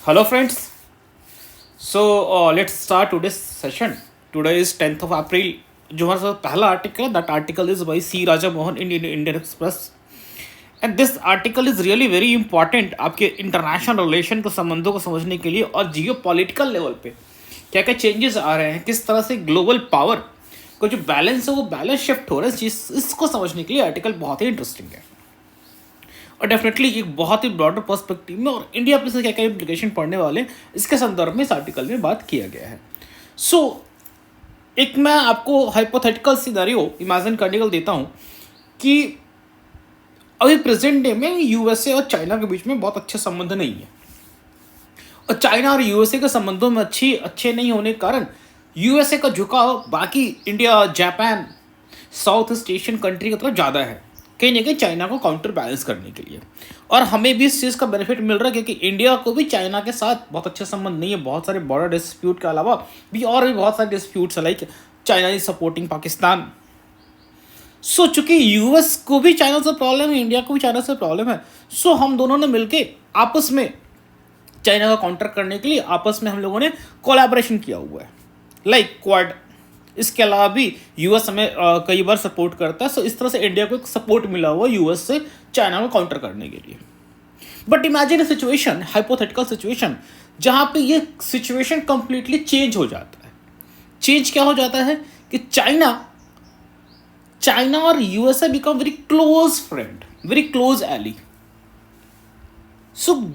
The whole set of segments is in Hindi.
Hello, friends. Let's start today's session. Today is 10th of April. जो हमारा सबसे पहला आर्टिकल है, that article is by C. Raja Mohan in Indian Express. And this article is really very important आपके इंटरनेशनल रिलेशन के संबंधों को समझने के लिए और जियो पॉलिटिकल लेवल पे क्या क्या चेंजेस आ रहे हैं, किस तरह से ग्लोबल पावर को जो बैलेंस है वो बैलेंस शिफ्ट हो रहा है, इसको समझने के लिए आर्टिकल बहुत ही इंटरेस्टिंग है और डेफिनेटली एक बहुत ही ब्रॉडर पर्सपेक्टिव में और इंडिया पे से क्या क्या इम्प्लीकेशन पड़ने वाले इसके संदर्भ में इस आर्टिकल में बात किया गया है। एक मैं आपको हाइपोथेटिकल सिनेरियो इमेजिन करने के लिए देता हूँ कि अभी प्रेजेंट डे में यूएसए और चाइना के बीच में बहुत अच्छे संबंध नहीं है और चाइना और यूएसए के संबंधों में अच्छे नहीं होने के कारण यूएसए का झुकाव बाकी India, Japan, south east Asian country की तरफ ज़्यादा है, कहीं ना कहीं चाइना को काउंटर बैलेंस करने के लिए। और हमें भी इस चीज़ का बेनिफिट मिल रहा है क्योंकि इंडिया को भी चाइना के साथ बहुत अच्छे संबंध नहीं है, बहुत सारे बॉर्डर डिस्प्यूट के अलावा भी और भी बहुत सारे डिस्प्यूट्स है, like China is supporting Pakistan. चूंकि यूएस को भी चाइना से प्रॉब्लम है, इंडिया को भी चाइना से प्रॉब्लम है, हम दोनों ने मिलके आपस में चाइना का काउंटर करने के लिए आपस में हम लोगों ने कोलैबोरेशन किया हुआ है, लाइक क्वाड। इसके अलावा भी यूएस हमें कई बार सपोर्ट करता है, इस तरह से इंडिया को एक सपोर्ट मिला हुआ यूएस से चाइना को काउंटर करने के लिए। But imagine A situation, hypothetical situation, जहां पे ये सिचुएशन कंप्लीटली चेंज हो जाता है। चेंज क्या हो जाता है कि चाइना और USA become very close friend, very close ally.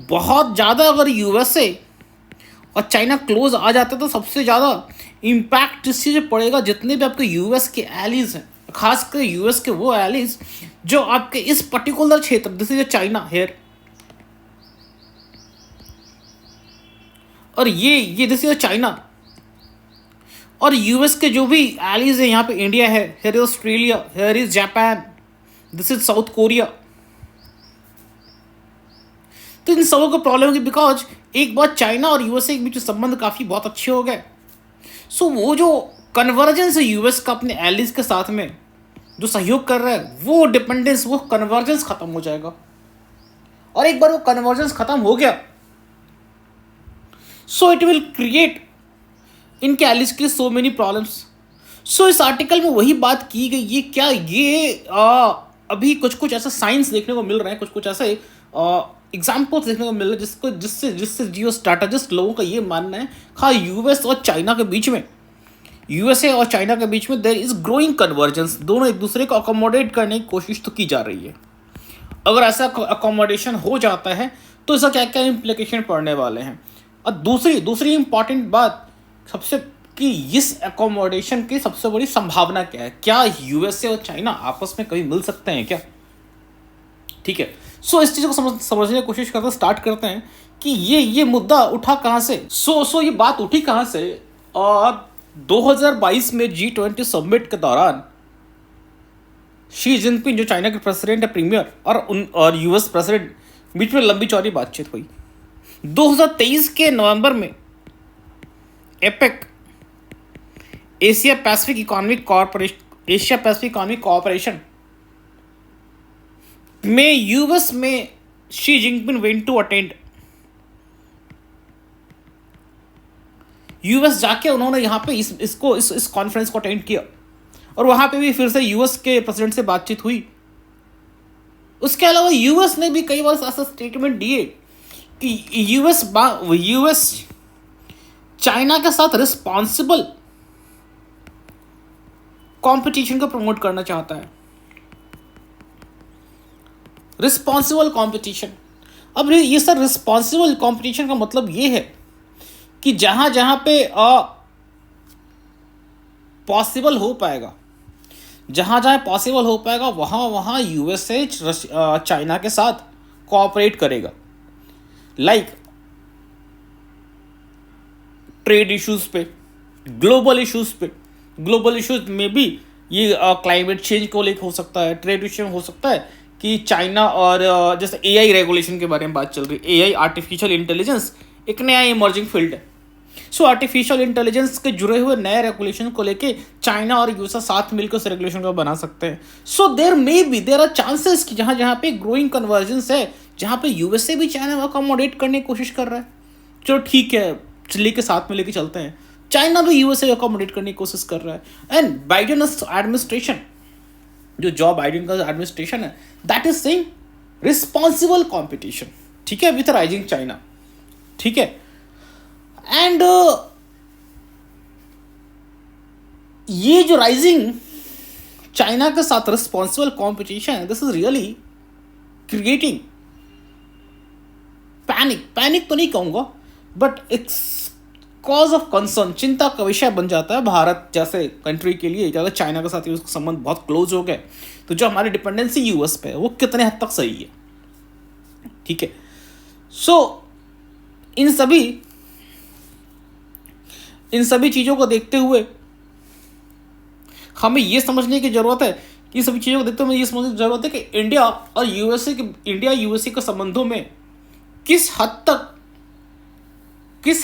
बहुत ज़्यादा अगर यूएसए और चाइना क्लोज आ जाता है तो सबसे ज़्यादा इम्पैक्ट इस चीज़ पड़ेगा जितने भी आपके यूएस के एलीज हैं, खासकर यूएस के वो एलीज जो आपके इस पर्टिकुलर क्षेत्र, दिस इज चाइना हेयर, और ये दिस इज चाइना, और यूएस के जो भी एलीज हैं, यहाँ पे इंडिया है, here is Australia, here is Japan, this is south Korea. तो इन सबों को प्रॉब्लम होगी बिकॉज एक बार चाइना और यूएसए के बीच संबंध काफ़ी बहुत अच्छे हो गए। वो जो कन्वर्जेंस है यूएस का अपने एलिज के साथ में जो सहयोग कर रहा है, वो डिपेंडेंस, वो कन्वर्जेंस खत्म हो जाएगा। और एक बार वो कन्वर्जेंस खत्म हो गया इट विल क्रिएट इनके एलिज के सो मेनी प्रॉब्लम्स। इस आर्टिकल में वही बात की गई है। क्या ये अभी कुछ ऐसा साइंस देखने को मिल रहा है, कुछ ऐसे एग्जाम्पल्स देखने को मिल रहे हैं जिससे जियो स्ट्रैटेजिस्ट लोगों का ये मानना है, हाँ, यूएस और चाइना के बीच में, यूएसए और चाइना के बीच में देयर इज ग्रोइंग कन्वर्जेंस, दोनों एक दूसरे को अकोमोडेट करने की कोशिश तो की जा रही है। अगर ऐसा अकोमोडेशन हो जाता है तो इसका क्या क्या इम्प्लीकेशन पड़ने वाले हैं। और दूसरी इंपॉर्टेंट बात सबसे कि इस अकोमोडेशन की सबसे बड़ी संभावना क्या है, क्या यूएसए और चाइना आपस में कभी मिल सकते हैं क्या। ठीक है, इस चीज़ को समझने की कोशिश करते स्टार्ट करते हैं कि ये मुद्दा उठा कहाँ से। ये बात उठी कहाँ से। और 2022 में G20 समिट के दौरान शी जिनपिंग जो चाइना के प्रेसिडेंट है, प्रीमियर, और यूएस प्रेसिडेंट बीच में लंबी चौड़ी बातचीत हुई। 2023 के नवंबर में APEC, Asia Pacific economic corporation में यूएस में Xi Jinping went to attend. US जाके उन्होंने यहाँ पे इस कॉन्फ्रेंस को अटेंड किया और वहाँ पे भी फिर से यूएस के प्रेसिडेंट से बातचीत हुई। उसके अलावा यूएस ने भी कई बार ऐसा स्टेटमेंट दिए कि यूएस चाइना के साथ रिस्पॉन्सिबल कंपटीशन को प्रमोट करना चाहता है। रिस्पॉन्सिबल कंपटीशन, अब ये सर रिस्पॉन्सिबल कंपटीशन का मतलब ये है कि जहाँ जहाँ पे पॉसिबल हो पाएगा, वहाँ यूएसए चाइना के साथ कोऑपरेट करेगा, लाइक ट्रेड इश्यूज पे, ग्लोबल इश्यूज में भी ये क्लाइमेट चेंज को लेकर हो सकता है, ट्रेड इश्यू हो सकता है कि चाइना और जैसे एआई रेगुलेशन के बारे में बात चल रही है। एआई, आर्टिफिशियल इंटेलिजेंस, एक नया इमर्जिंग फील्ड है। आर्टिफिशियल इंटेलिजेंस के जुड़े हुए नए रेगुलेशन को लेके चाइना और यूएसए साथ मिलकर उस रेगुलेशन को बना सकते हैं। देयर आर चांसेस कि जहाँ जहाँ पे ग्रोइंग कन्वर्जेंस है, जहाँ पे यूएसए भी चाइना को अकोमोडेट करने की कोशिश कर रहा है, चलो ठीक है, चिल्ली के साथ में लेके चलते हैं। चाइना भी यूएसए अकोमोडेट करने की कोशिश कर रहा है। एंड बाइडेन एडमिनिस्ट्रेशन, जो जॉब बाइडेन का एडमिनिस्ट्रेशन है, that is saying responsible competition, ठीक है, विथ राइजिंग चाइना, ठीक है। एंड ये जो राइजिंग चाइना के साथ रिस्पॉन्सिबल कॉम्पिटिशन है, this is really creating panic तो नहीं कहूंगा, but it's cause of concern, चिंता का विषय बन जाता है भारत जैसे कंट्री के लिए। ज़्यादा चाइना के साथ उसका संबंध बहुत क्लोज हो गए, तो जो हमारी डिपेंडेंसी यूएस पे है वो कितने हद तक सही है, ठीक है। सो इन सभी चीज़ों को देखते हुए हमें ये समझने की जरूरत है कि सभी चीज़ों को देखते हुए हमें ये समझने की जरूरत है कि इंडिया यूएसए के संबंधों में किस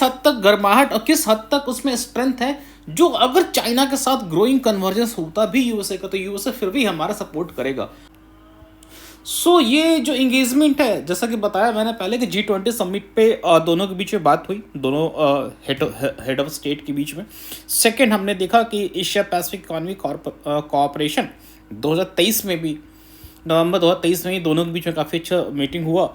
हद तक गर्माहट और किस हद तक उसमें स्ट्रेंथ है, जो अगर चाइना के साथ ग्रोइंग कन्वर्जेंस होता भी यूएसए का, तो यूएसए फिर भी हमारा सपोर्ट करेगा। सो ये जो एंगेजमेंट है, जैसा कि बताया मैंने पहले कि G20 समिट पे दोनों के बीच में बात हुई, दोनों हेड ऑफ स्टेट के बीच में। सेकंड, हमने देखा कि एशिया पैसिफिक इकोनॉमिक कोऑपरेशन 2023 में भी, नवंबर 2023 में ही दोनों के बीच में काफ़ी अच्छा मीटिंग हुआ।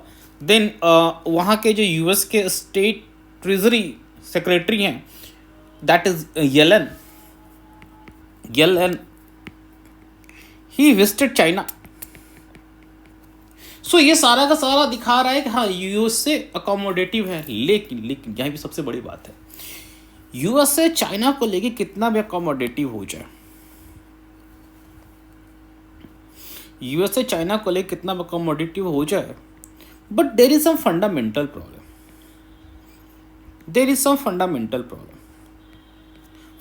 देन वहाँ के जो यूएस के स्टेट ट्रेजरी सेक्रेटरी हैं, that is Yellen, he visited China. So ये सारा का सारा दिखा रहा है कि हाँ यूएसए अकोमोडेटिव है, लेकिन यहाँ भी सबसे बड़ी बात है, यूएसए चाइना को लेके कितना भी अकोमोडेटिव हो जाए, यूएसए चाइना को लेके कितना भी अकोमोडेटिव हो जाए, but there is some fundamental problem.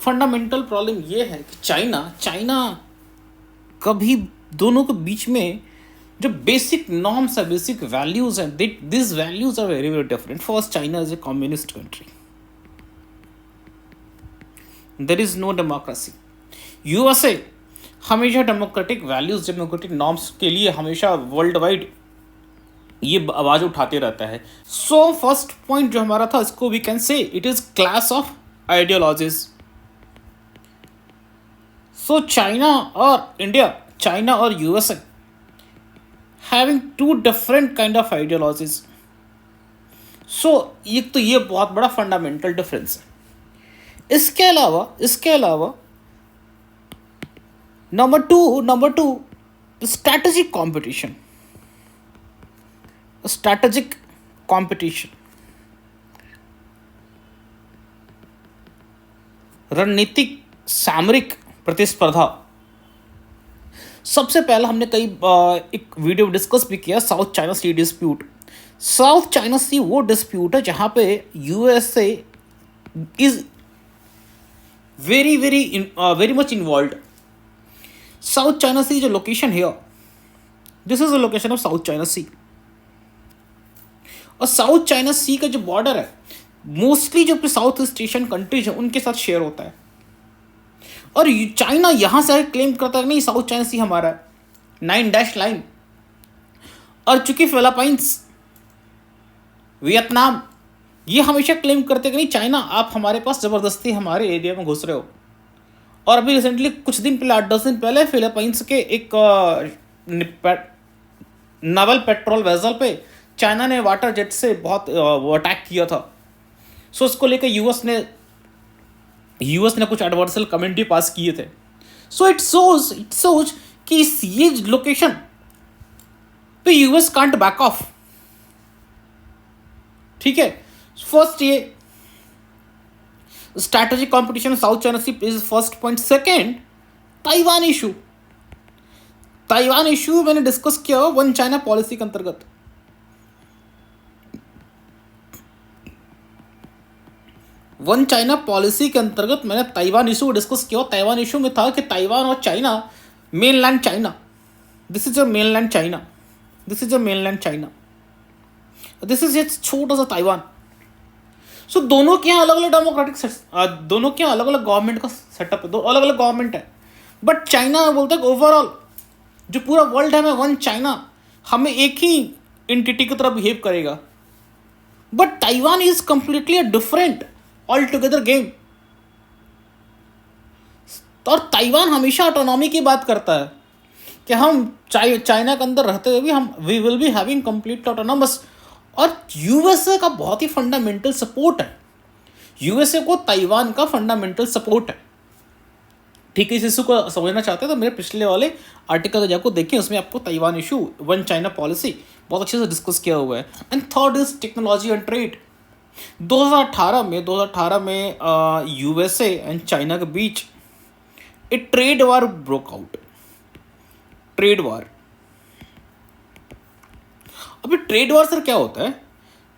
Fundamental problem ये है कि चाइना कभी दोनों के बीच में जो बेसिक नॉर्म्स है, बेसिक वैल्यूज हैं, this values are very different. First, China is a communist country, there is no democracy. USA हमेशा डेमोक्रेटिक वैल्यूज, डेमोक्रेटिक नॉर्म्स के लिए हमेशा वर्ल्ड वाइड ये आवाज उठाते रहता है। सो फर्स्ट पॉइंट जो हमारा था, इसको we can say it is clash of ideologies. So China और USA having two different kind of ideologies. So ये बहुत बड़ा फंडामेंटल डिफरेंस है। इसके अलावा नंबर टू स्ट्रैटेजिक कंपटीशन, रणनीतिक सामरिक प्रतिस्पर्धा। सबसे पहले हमने एक वीडियो डिस्कस भी किया, South China Sea dispute. South China Sea वो डिस्प्यूट है जहाँ पे USA is very much involve. South China Sea जो लोकेशन है, this is the location of South China Sea. और साउथ चाइना सी का जो बॉर्डर है, मोस्टली जो साउथ ईस्ट एशियन कंट्रीज है उनके साथ शेयर होता है। और चाइना यहां से क्लेम करता है नहीं साउथ चाइना सी हमारा है, 9 डैश लाइन। और चूंकि फिलीपाइंस, वियतनाम, ये हमेशा क्लेम करते कि नहीं चाइना आप हमारे पास जबरदस्ती हमारे एरिया में घुस रहे हो। और अभी रिसेंटली कुछ दिन पहले, 8-10 दिन पहले, फिलीपाइंस के एक नावल पेट्रोल वेसल पे चाइना ने वाटर जेट से बहुत वो अटैक किया था। सो उसको लेकर यूएस ने कुछ एडवर्सल कमेंट भी पास किए थे। सो इट सोच कि ये लोकेशन पे यूएस कांट बैक ऑफ, ठीक है। फर्स्ट, ये strategic competition South China Sea is first point. Second, Taiwan issue मैंने डिस्कस किया वन चाइना पॉलिसी के अंतर्गत। वन चाइना पॉलिसी के अंतर्गत मैंने ताइवान इशू डिस्कस किया। ताइवान इशू में था कि ताइवान और China, mainland China, this is a mainland China, this is a छोटा सा ताइवान। सो दोनों के यहाँ अलग अलग डेमोक्रेटिक, दोनों के यहाँ अलग अलग गवर्नमेंट का सेटअप है, दो अलग अलग गवर्नमेंट है। बट चाइना बोलता है कि ओवरऑल जो पूरा वर्ल्ड है में वन चाइना हमें एक ही एंटिटी की तरह बिहेव करेगा। But Taiwan is completely a different all together game. और ताइवान हमेशा ऑटोनॉमी की बात करता है कि हम चाइना के अंदर रहते हुए भी हम we will be having complete autonomous. और यूएसए का बहुत ही फंडामेंटल सपोर्ट है, यूएसए को ताइवान का फंडामेंटल सपोर्ट है। ठीक है, इस इशू को समझना चाहते हैं तो मेरे पिछले वाले आर्टिकल जाकर देखिए, उसमें आपको Taiwan issue, one China policy बहुत अच्छे से डिस्कस किया हुआ है। And third is technology and trade. 2018 में यूएसए एंड चाइना के बीच एक trade war broke out. Trade war, अभी ट्रेड वार सर क्या होता है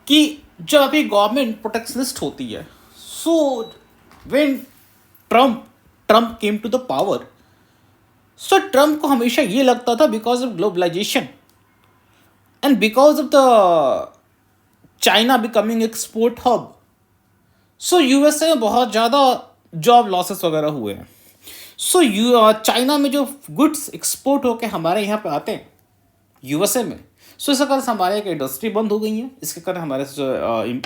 कि जब अभी गवर्नमेंट प्रोटेक्शनिस्ट होती है, so when Trump Trump came to the power, so Trump को हमेशा ये लगता था because of globalisation and because of the China becoming export hub, so USA में बहुत ज़्यादा जॉब लॉसेस वगैरह हुए हैं। सो चाइना में जो गुड्स एक्सपोर्ट होके हमारे यहाँ पे आते हैं यूएसए में, सो इसके कारण हमारे एक इंडस्ट्री बंद हो गई है, इसके कारण हमारे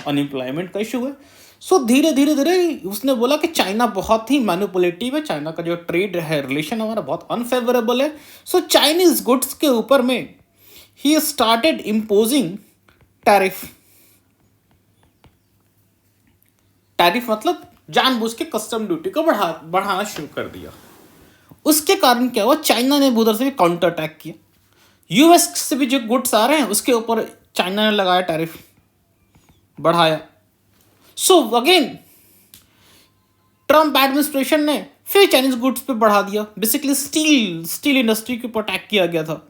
अनएम्प्लॉयमेंट का इशू है। सो धीरे धीरे धीरे उसने बोला कि चाइना बहुत ही मैनिपुलेटिव है, चाइना का जो ट्रेड है रिलेशन हमारा बहुत अनफेवरेबल है। सो चाइनीज गुड्स के ऊपर में he started imposing tariff. Tariff मतलब जानबूझ के कस्टम ड्यूटी को बढ़ाना शुरू कर दिया। उसके कारण क्या हुआ, चाइना ने उधर से भी काउंटर अटैक किया, यूएस से भी जो गुड्स आ रहे हैं उसके ऊपर चाइना ने लगाया टैरिफ, बढ़ाया। सो अगेन ट्रम्प एडमिनिस्ट्रेशन ने फिर चाइनीज गुड्स पे बढ़ा दिया, बेसिकली स्टील इंडस्ट्री के ऊपर अटैक किया गया था।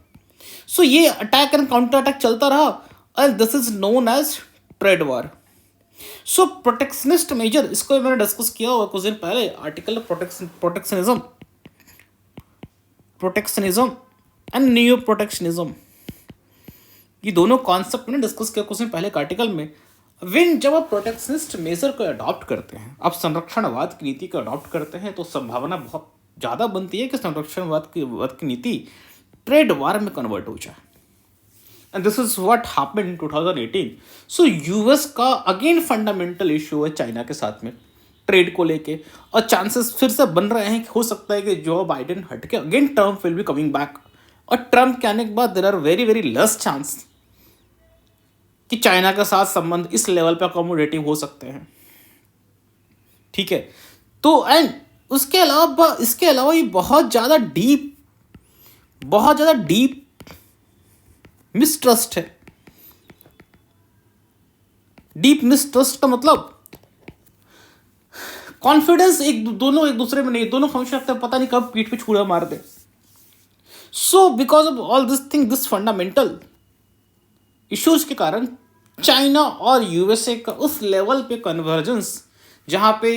सो ये अटैक एंड काउंटर अटैक चलता रहा and this is known as trade war. So protectionist measure, इसको मैंने डिस्कस किया हुआ कुछ दिन पहले article, protectionism and new protectionism, ये दोनों कॉन्सेप्ट मैंने डिस्कस किया कुछ दिन पहले एक आर्टिकल में। जब आप प्रोटेक्शनिस्ट मेजर को अडॉप्ट करते हैं, आप संरक्षणवाद की नीति को अडॉप्ट करते हैं, तो संभावना बहुत ज़्यादा बनती है कि संरक्षणवाद की नीति ट्रेड वार में कन्वर्ट हो जाए। And this is what happened in 2018। So US का अगेन फंडामेंटल इशू है चाइना के साथ में ट्रेड को लेके, और चांसेस फिर से बन रहे हैं कि हो सकता है कि जो बाइडेन हट के again Trump will be coming back, और ट्रम्प के आने के बाद there are very very less chance कि चाइना के साथ संबंध इस लेवल पे अकोमोडेटिव हो सकते हैं। ठीक है, तो एंड इसके अलावा ये बहुत ज़्यादा डीप मिसट्रस्ट है। डीप मिसट्रस्ट का मतलब कॉन्फिडेंस दोनों एक दूसरे में नहीं, दोनों हमेशा लगता है पता नहीं कब पीठ पे छुरा मार दे। So because of all this fundamental issues के कारण चाइना और यूएसए का उस लेवल पे कन्वर्जेंस, जहाँ पे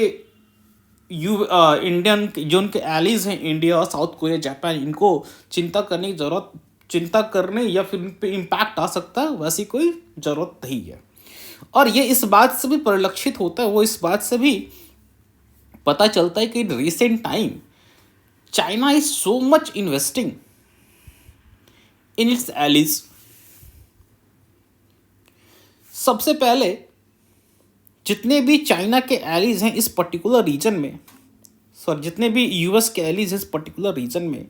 इंडियन जो उनके एलीज हैं, इंडिया और साउथ कोरिया जापान, इनको चिंता करने या फिर इन पे इम्पैक्ट आ सकता है, वैसी कोई ज़रूरत नहीं है। और ये इस बात से भी परिलक्षित होता है, वो इस बात से भी पता चलता है कि in recent time China is so much investing in its allies. सबसे पहले जितने भी चाइना के एलीज हैं इस पर्टिकुलर रीजन में, जितने भी यूएस के एलीज हैं इस पर्टिकुलर रीजन में,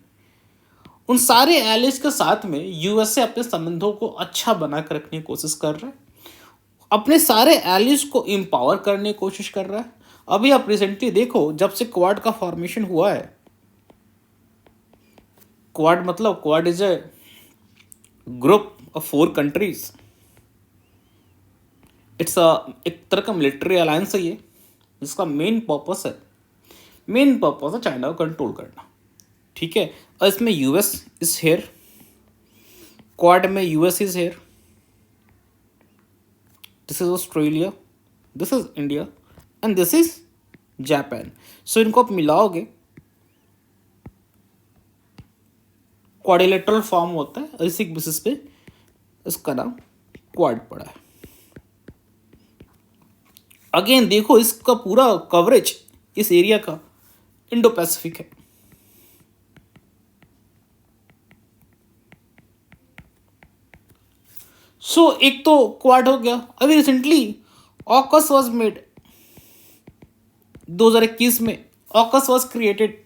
उन सारे एलीज के साथ में यूएसए अपने संबंधों को अच्छा बना कर रखने की कोशिश कर रहा है, अपने सारे एलीज को एम्पावर करने की कोशिश कर रहा है। अभी आप रिसेंटली देखो, जब से क्वाड का फॉर्मेशन हुआ है, Quad is a group of 4 countries. It's एक तरह का मिलिट्री अलायंस है ये, जिसका मेन पर्पस है चाइना को कंट्रोल करना। ठीक है, और इसमें यूएस इज हेयर, क्वाड में US is here, this is Australia, this is India and this is Japan. So इनको आप मिलाओगे क्वाड्रिलेटरल फॉर्म होता है, और इसी बेसिस पे इसका नाम क्वाड पड़ा है। अगेन देखो, इसका पूरा कवरेज इस एरिया का इंडो पैसिफिक है। सो एक तो क्वाड हो गया। अभी रिसेंटली ऑकस वॉज मेड 2021 में, ऑकस वॉज क्रिएटेड।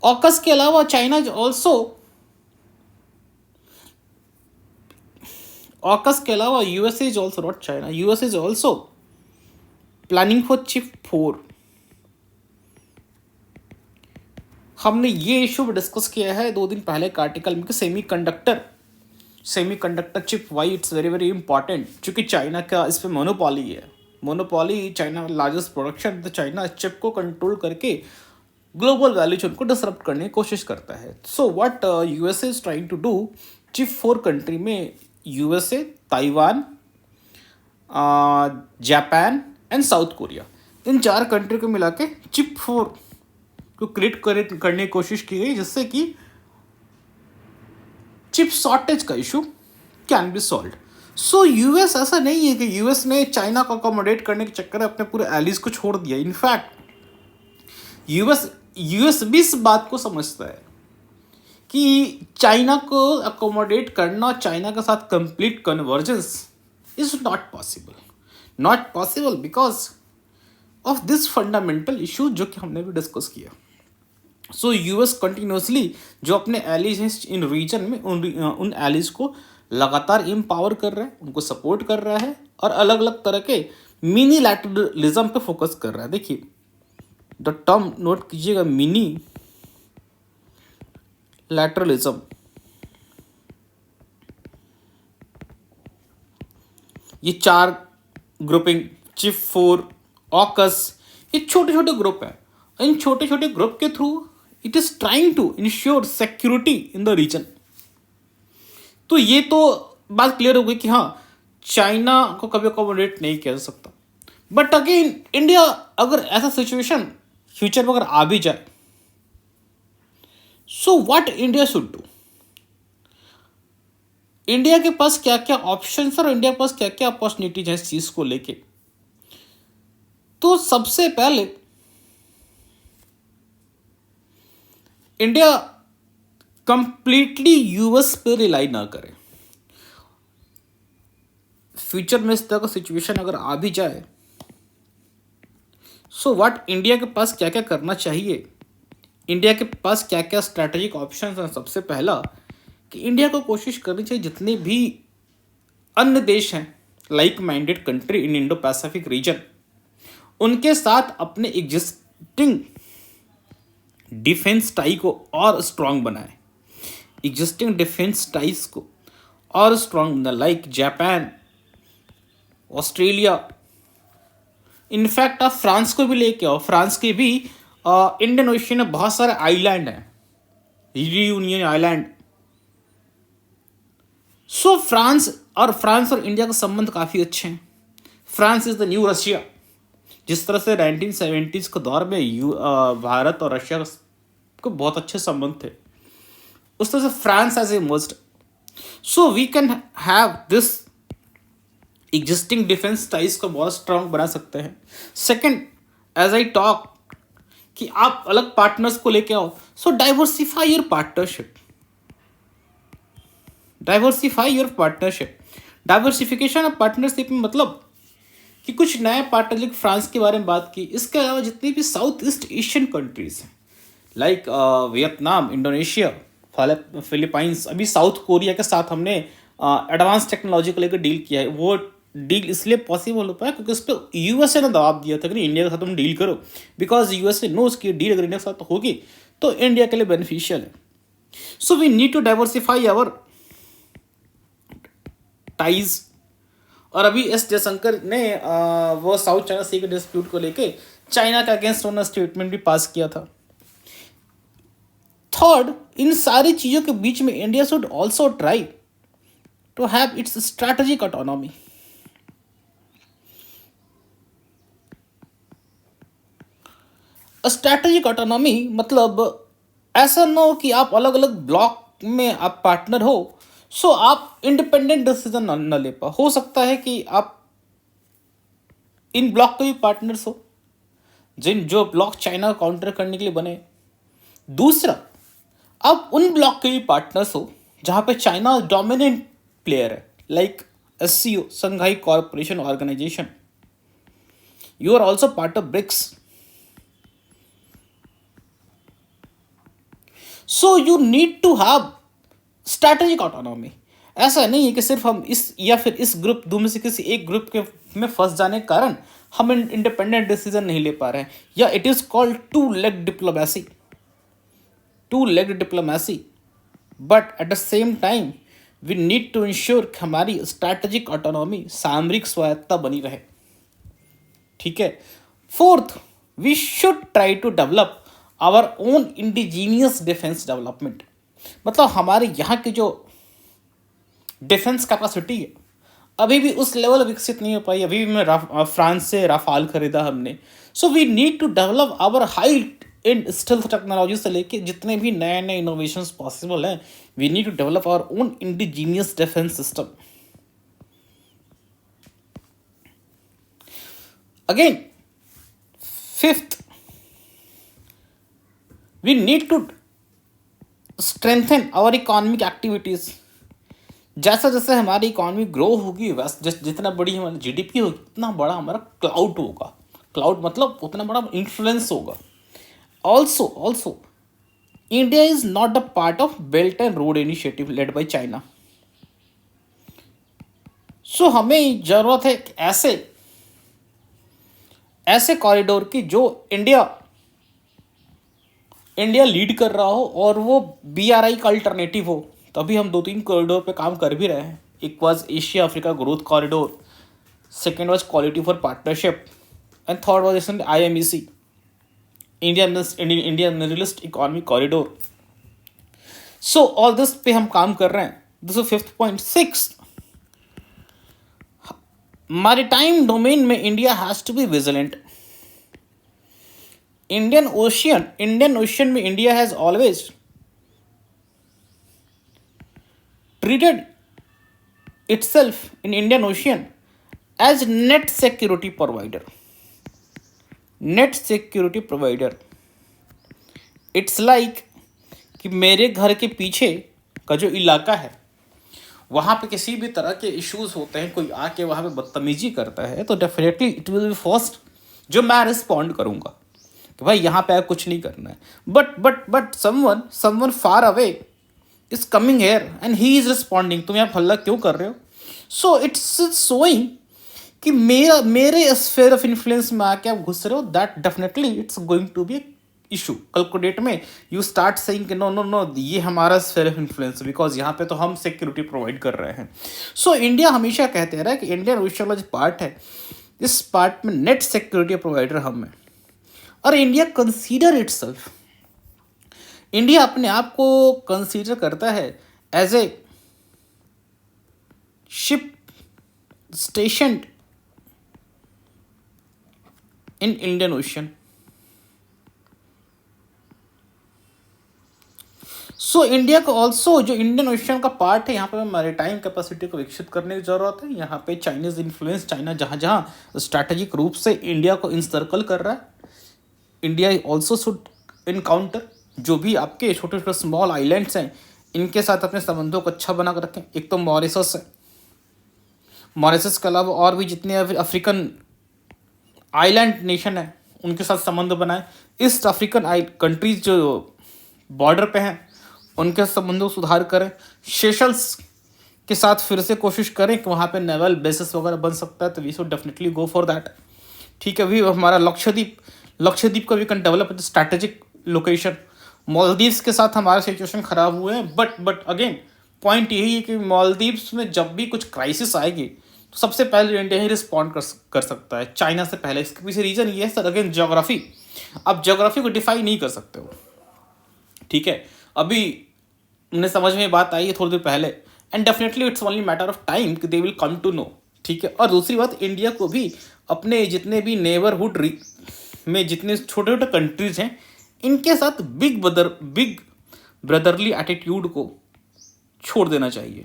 ऑकस के अलावा चाइना इज ऑल्सो, ऑकस के अलावा USA is also, not China, USA is also planning for chip 4। हमने ये इशू भी डिस्कस किया है 2 दिन पहले एक आर्टिकल में कि semiconductor chip, why it's very very important, क्योंकि चाइना का इस पर मोनोपॉली है। मोनोपॉली, चाइना लार्जेस्ट प्रोडक्शन, तो चाइना चिप को कंट्रोल करके ग्लोबल वैल्यू चेन को डिसरप्ट करने की कोशिश करता है। So what USA is trying to do, chip 4 country में USA, Taiwan, Japan and South Korea, in 4 country को मिला के चिप 4 को क्रिएट करने की कोशिश की गई, जिससे कि चिप शॉर्टेज का issue can be solve. So US, ऐसा नहीं है कि यूएस ने चाइना को अकोमोडेट करने के चक्कर में अपने पूरे एलिज को छोड़ दिया। इनफैक्ट यूएस भी इस बात को समझता है कि चाइना को अकोमोडेट करना, चाइना के साथ complete convergence is not possible because of this fundamental issue जो कि हमने भी डिस्कस किया। सो यूएस कंटिन्यूसली जो अपने एलिज हैं इन रीजन में, उन एलिज को लगातार एम्पावर कर रहा है, उनको सपोर्ट कर रहा है और अलग अलग तरह के मिनी लैटरलिज्म पे फोकस कर रहा है। देखिए द टर्म नोट कीजिएगा, मिनी लैटरलिज्म। ये 4 ग्रुपिंग, चिप 4, ऑकस, ये छोटे छोटे ग्रुप है। इन छोटे छोटे ग्रुप के through it is trying to ensure security in the region. तो ये तो बात क्लियर हो गई कि हाँ, चाइना को कभी अकोमोडेट नहीं किया जा सकता। बट अगेन इंडिया अगर ऐसा सिचुएशन फ्यूचर में अगर आ भी जाए, so what India should do, India के पास क्या क्या ऑप्शंस और इंडिया के पास क्या क्या अपॉर्चुनिटीज है इस चीज को लेके। तो सबसे पहले इंडिया कंप्लीटली यूएस पे रिलाई ना करे। फ्यूचर में इस तरह का सिचुएशन अगर आ भी जाए, सो व्हाट इंडिया के पास क्या क्या करना चाहिए, इंडिया के पास क्या क्या स्ट्रैटेजिक ऑप्शंस हैं। सबसे पहला कि इंडिया को कोशिश करनी चाहिए जितने भी अन्य देश हैं like minded country in Indo Pacific region, उनके साथ अपने एग्जिस्टिंग डिफेंस टाई को और स्ट्रांग बनाए, एग्जिस्टिंग डिफेंस टाइज को और स्ट्रांग बनाए, लाइक जापान, ऑस्ट्रेलिया। इनफैक्ट आप फ्रांस को भी लेके आओ, फ्रांस के भी इंडियन ओशियन में बहुत सारे आइलैंड हैं, यूनियन आइलैंड। सो फ्रांस और इंडिया का संबंध काफ़ी अच्छे हैं। France is the new Russia. जिस तरह से 1970s के दौर में भारत और रशिया को बहुत अच्छे संबंध थे, उस तरह से France as emerged. So we can have this existing defence ties को बहुत स्ट्रांग बना सकते हैं। सेकेंड, एज आई टॉक कि आप अलग पार्टनर्स को लेके आओ, so diversify your partnership, diversification of partnership में मतलब कि कुछ नए पार्टनर, फ्रांस के बारे में बात की, इसके अलावा जितनी भी साउथ ईस्ट एशियन कंट्रीज हैं लाइक वियतनाम, इंडोनेशिया, फिलीपाइंस, अभी साउथ कोरिया के साथ हमने एडवांस टेक्नोलॉजी को लेकर डील किया है। वो डील इसलिए पॉसिबल हो पाया क्योंकि उस पर यूएसए ने दबाव दिया था कि इंडिया के साथ तुम डील करो, बिकॉज यूएसए नोज की डील अगर इंडिया के साथ होगी तो इंडिया के लिए बेनिफिशियल है। So we need to diversify our ties. और अभी एस जयशंकर ने वो साउथ चाइना सी के डिस्प्यूट को लेके चाइना के अगेंस्ट उन्होंने स्टेटमेंट भी पास किया था। थर्ड, इन सारी चीज़ों के बीच में India should also try to have its strategic autonomy. Strategic autonomy मतलब ऐसा ना हो कि आप अलग अलग ब्लॉक में आप पार्टनर हो, सो आप इंडिपेंडेंट डिसीजन न ले पाओ। हो सकता है कि आप इन ब्लॉक के भी पार्टनर्स हो, जो ब्लॉक चाइना काउंटर करने के लिए बने। दूसरा, आप उन ब्लॉक के भी पार्टनर्स हो जहाँ पे चाइना डोमिनेंट प्लेयर है, like SCO, Shanghai corporation organisation. You are also part of BRICS. So you need to have strategic autonomy. ऐसा नहीं है कि सिर्फ हम इस या फिर इस ग्रुप दो में से किसी एक ग्रुप के में फंस जाने के कारण हम इंडिपेंडेंट डिसीजन नहीं ले पा रहे हैं, या it is called two leg diplomacy. Two leg diplomacy. But at the same time we need to ensure कि हमारी स्ट्रैटेजिक ऑटोनॉमी, सामरिक स्वायत्ता बनी रहे. ठीक है. Fourth, we should try to develop our own indigenous defence development. मतलब हमारे यहाँ की जो डिफेंस कैपेसिटी है अभी भी उस लेवल विकसित नहीं हो पाई. अभी भी मैं फ्रांस से राफाल खरीदा हमने. So we need to develop our height in stealth technology से लेके जितने भी नए नए इनोवेशंस पॉसिबल हैं, we need to develop our own indigenous defence system. Again, fifth, we need to strengthen our economic activities. जैसा जैसे हमारी इकोनॉमी ग्रो होगी वैसे जितना बड़ी हमारी GDP होगी उतना बड़ा हमारा क्लाउड होगा. क्लाउड मतलब उतना बड़ा इन्फ्लुएंस होगा. Also India is not the part of belt and road initiative led by China. So हमें जरूरत है ऐसे कॉरिडोर की जो इंडिया लीड कर रहा हो और वो BRI का अल्टरनेटिव हो. तभी हम 2-3 कॉरिडोर पे काम कर भी रहे हैं. एक was Asia Africa growth corridor, second was quality for partnership, and third was IMEC, India middle east economic corridor. So all this पे हम काम कर रहे हैं. This is fifth point. Six, maritime domain में India has to be vigilant. Indian ocean में India has always treated itself in Indian Ocean as net security provider. Net security provider. It's like कि मेरे घर के पीछे का जो इलाका है वहाँ पे किसी भी तरह के इश्यूज होते हैं, कोई आके वहाँ पे बदतमीजी करता है तो definitely it will be first जो मैं रिस्पॉन्ड करूँगा कि भाई यहाँ पे कुछ नहीं करना है. But someone far away is coming here and he is responding. तुम यहाँ हल्ला क्यों कर रहे हो? So it's showing कि मेरे स्फेयर ऑफ इन्फ्लुएंस में आके आप घुस रहे हो. That definitely it's going to be issue. कल को डेट में यू स्टार्ट सेइंग कि नो ये हमारा स्फेयर ऑफ इन्फ्लुएंस बिकॉज यहाँ पे तो हम सिक्योरिटी प्रोवाइड कर रहे हैं. सो इंडिया हमेशा कहते रहा कि इंडियन ओशियन वाला जो पार्ट है इस पार्ट में नेट सिक्योरिटी प्रोवाइडर हम हैं. और इंडिया कंसीडर इटसेल्फ, इंडिया अपने आप को कंसीडर करता है as a ship stationed in Indian ocean. So India को ऑल्सो जो इंडियन ओशियन का पार्ट है यहाँ पे मैरीटाइम कैपेसिटी को विकसित करने की जरूरत है. यहाँ पे चाइनीज इन्फ्लुएंस, चाइना जहाँ जहाँ स्ट्रैटेजिक रूप से इंडिया को इंसर्कल कर रहा है, इंडिया ऑल्सो शुड इनकाउंटर जो भी आपके छोटे छोटे स्मॉल आइलैंड्स हैं इनके साथ अपने संबंधों को अच्छा बना कर रखें. एक तो मॉरिशस है, मॉरिशस के अलावा और भी जितने अफ्रीकन आइलैंड नेशन है उनके साथ संबंध बनाएं. ईस्ट अफ्रीकन कंट्रीज जो बॉर्डर पे हैं उनके संबंधों को सुधार करें. सेशल्स के साथ फिर से कोशिश करें कि वहाँ पे नेवल बेसिस वगैरह बन सकता है तो we should definitely go for that. ठीक है. अभी हमारा लक्षद्वीप का we can develop strategic location. Maldives के साथ हमारा सिचुएशन खराब हुए हैं बट अगेन पॉइंट यही है कि मालदीव्स में जब भी कुछ क्राइसिस आएगी तो सबसे पहले इंडिया ही रिस्पॉन्ड कर सकता है चाइना से पहले. इसके पीछे रीज़न ये है सर, अगेन ज्योग्राफी. आप ज्योग्राफी को डिफाइन नहीं कर सकते हो. ठीक है. अभी उन्हें समझ में बात आई है थोड़ी देर पहले and definitely it's only matter of time कि they will come to know. ठीक है. और दूसरी बात, इंडिया को भी अपने जितने भी नेबरहुड में जितने छोटे छोटे कंट्रीज हैं इनके साथ बिग ब्रदरली एटीट्यूड को छोड़ देना चाहिए.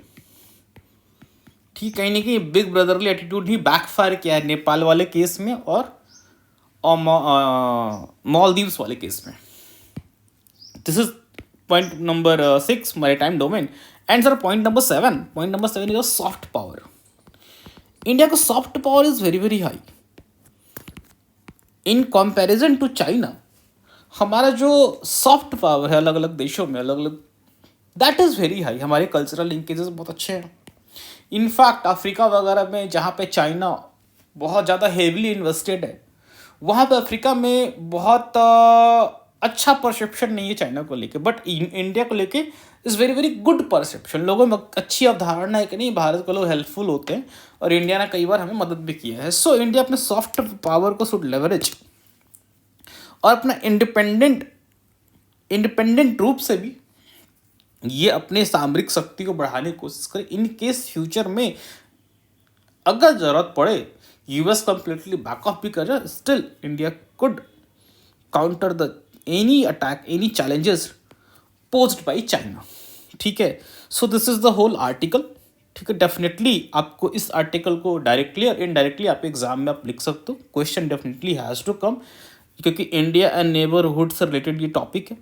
ठीक. कहीं ना कहीं बिग ब्रदरली एटीट्यूड ही बैकफायर किया है नेपाल वाले केस में और मालदीव्स वाले केस में. This is point number 6, maritime domain. And sir point number 7 is soft power. India का soft power is very very high in comparison to China. हमारा जो सॉफ्ट पावर है अलग अलग देशों में अलग अलग, दैट इज़ वेरी हाई. हमारे कल्चरल लिंकेजेस बहुत अच्छे हैं. इनफैक्ट अफ्रीका वगैरह में जहाँ पे चाइना बहुत ज़्यादा हेवली इन्वेस्टेड है, वहाँ पे अफ्रीका में बहुत अच्छा परसेप्शन नहीं है चाइना को लेके, बट इंडिया को लेके is very very good perception. लोगों में अच्छी अवधारणा है कि नहीं, भारत को लोग हेल्पफुल होते हैं और इंडिया ने कई बार हमें मदद भी किया है. सो इंडिया अपने सॉफ्ट पावर को शुड लेवरेज और अपना इंडिपेंडेंट रूप से भी ये अपने सामरिक शक्ति को बढ़ाने की कोशिश करे. इन केस फ्यूचर में अगर ज़रूरत पड़े यूएस कंप्लीटली बैक ऑफ भी कर जाए, still India could counter the any attack, any challenges posed by China. ठीक है. So this is the whole article. ठीक है. डेफिनेटली आपको इस आर्टिकल को डायरेक्टली और इनडायरेक्टली आप एग्जाम में आप लिख सकते हो. Question definitely has to come, क्योंकि इंडिया एंड नेबरहुड से रिलेटेड ये टॉपिक है,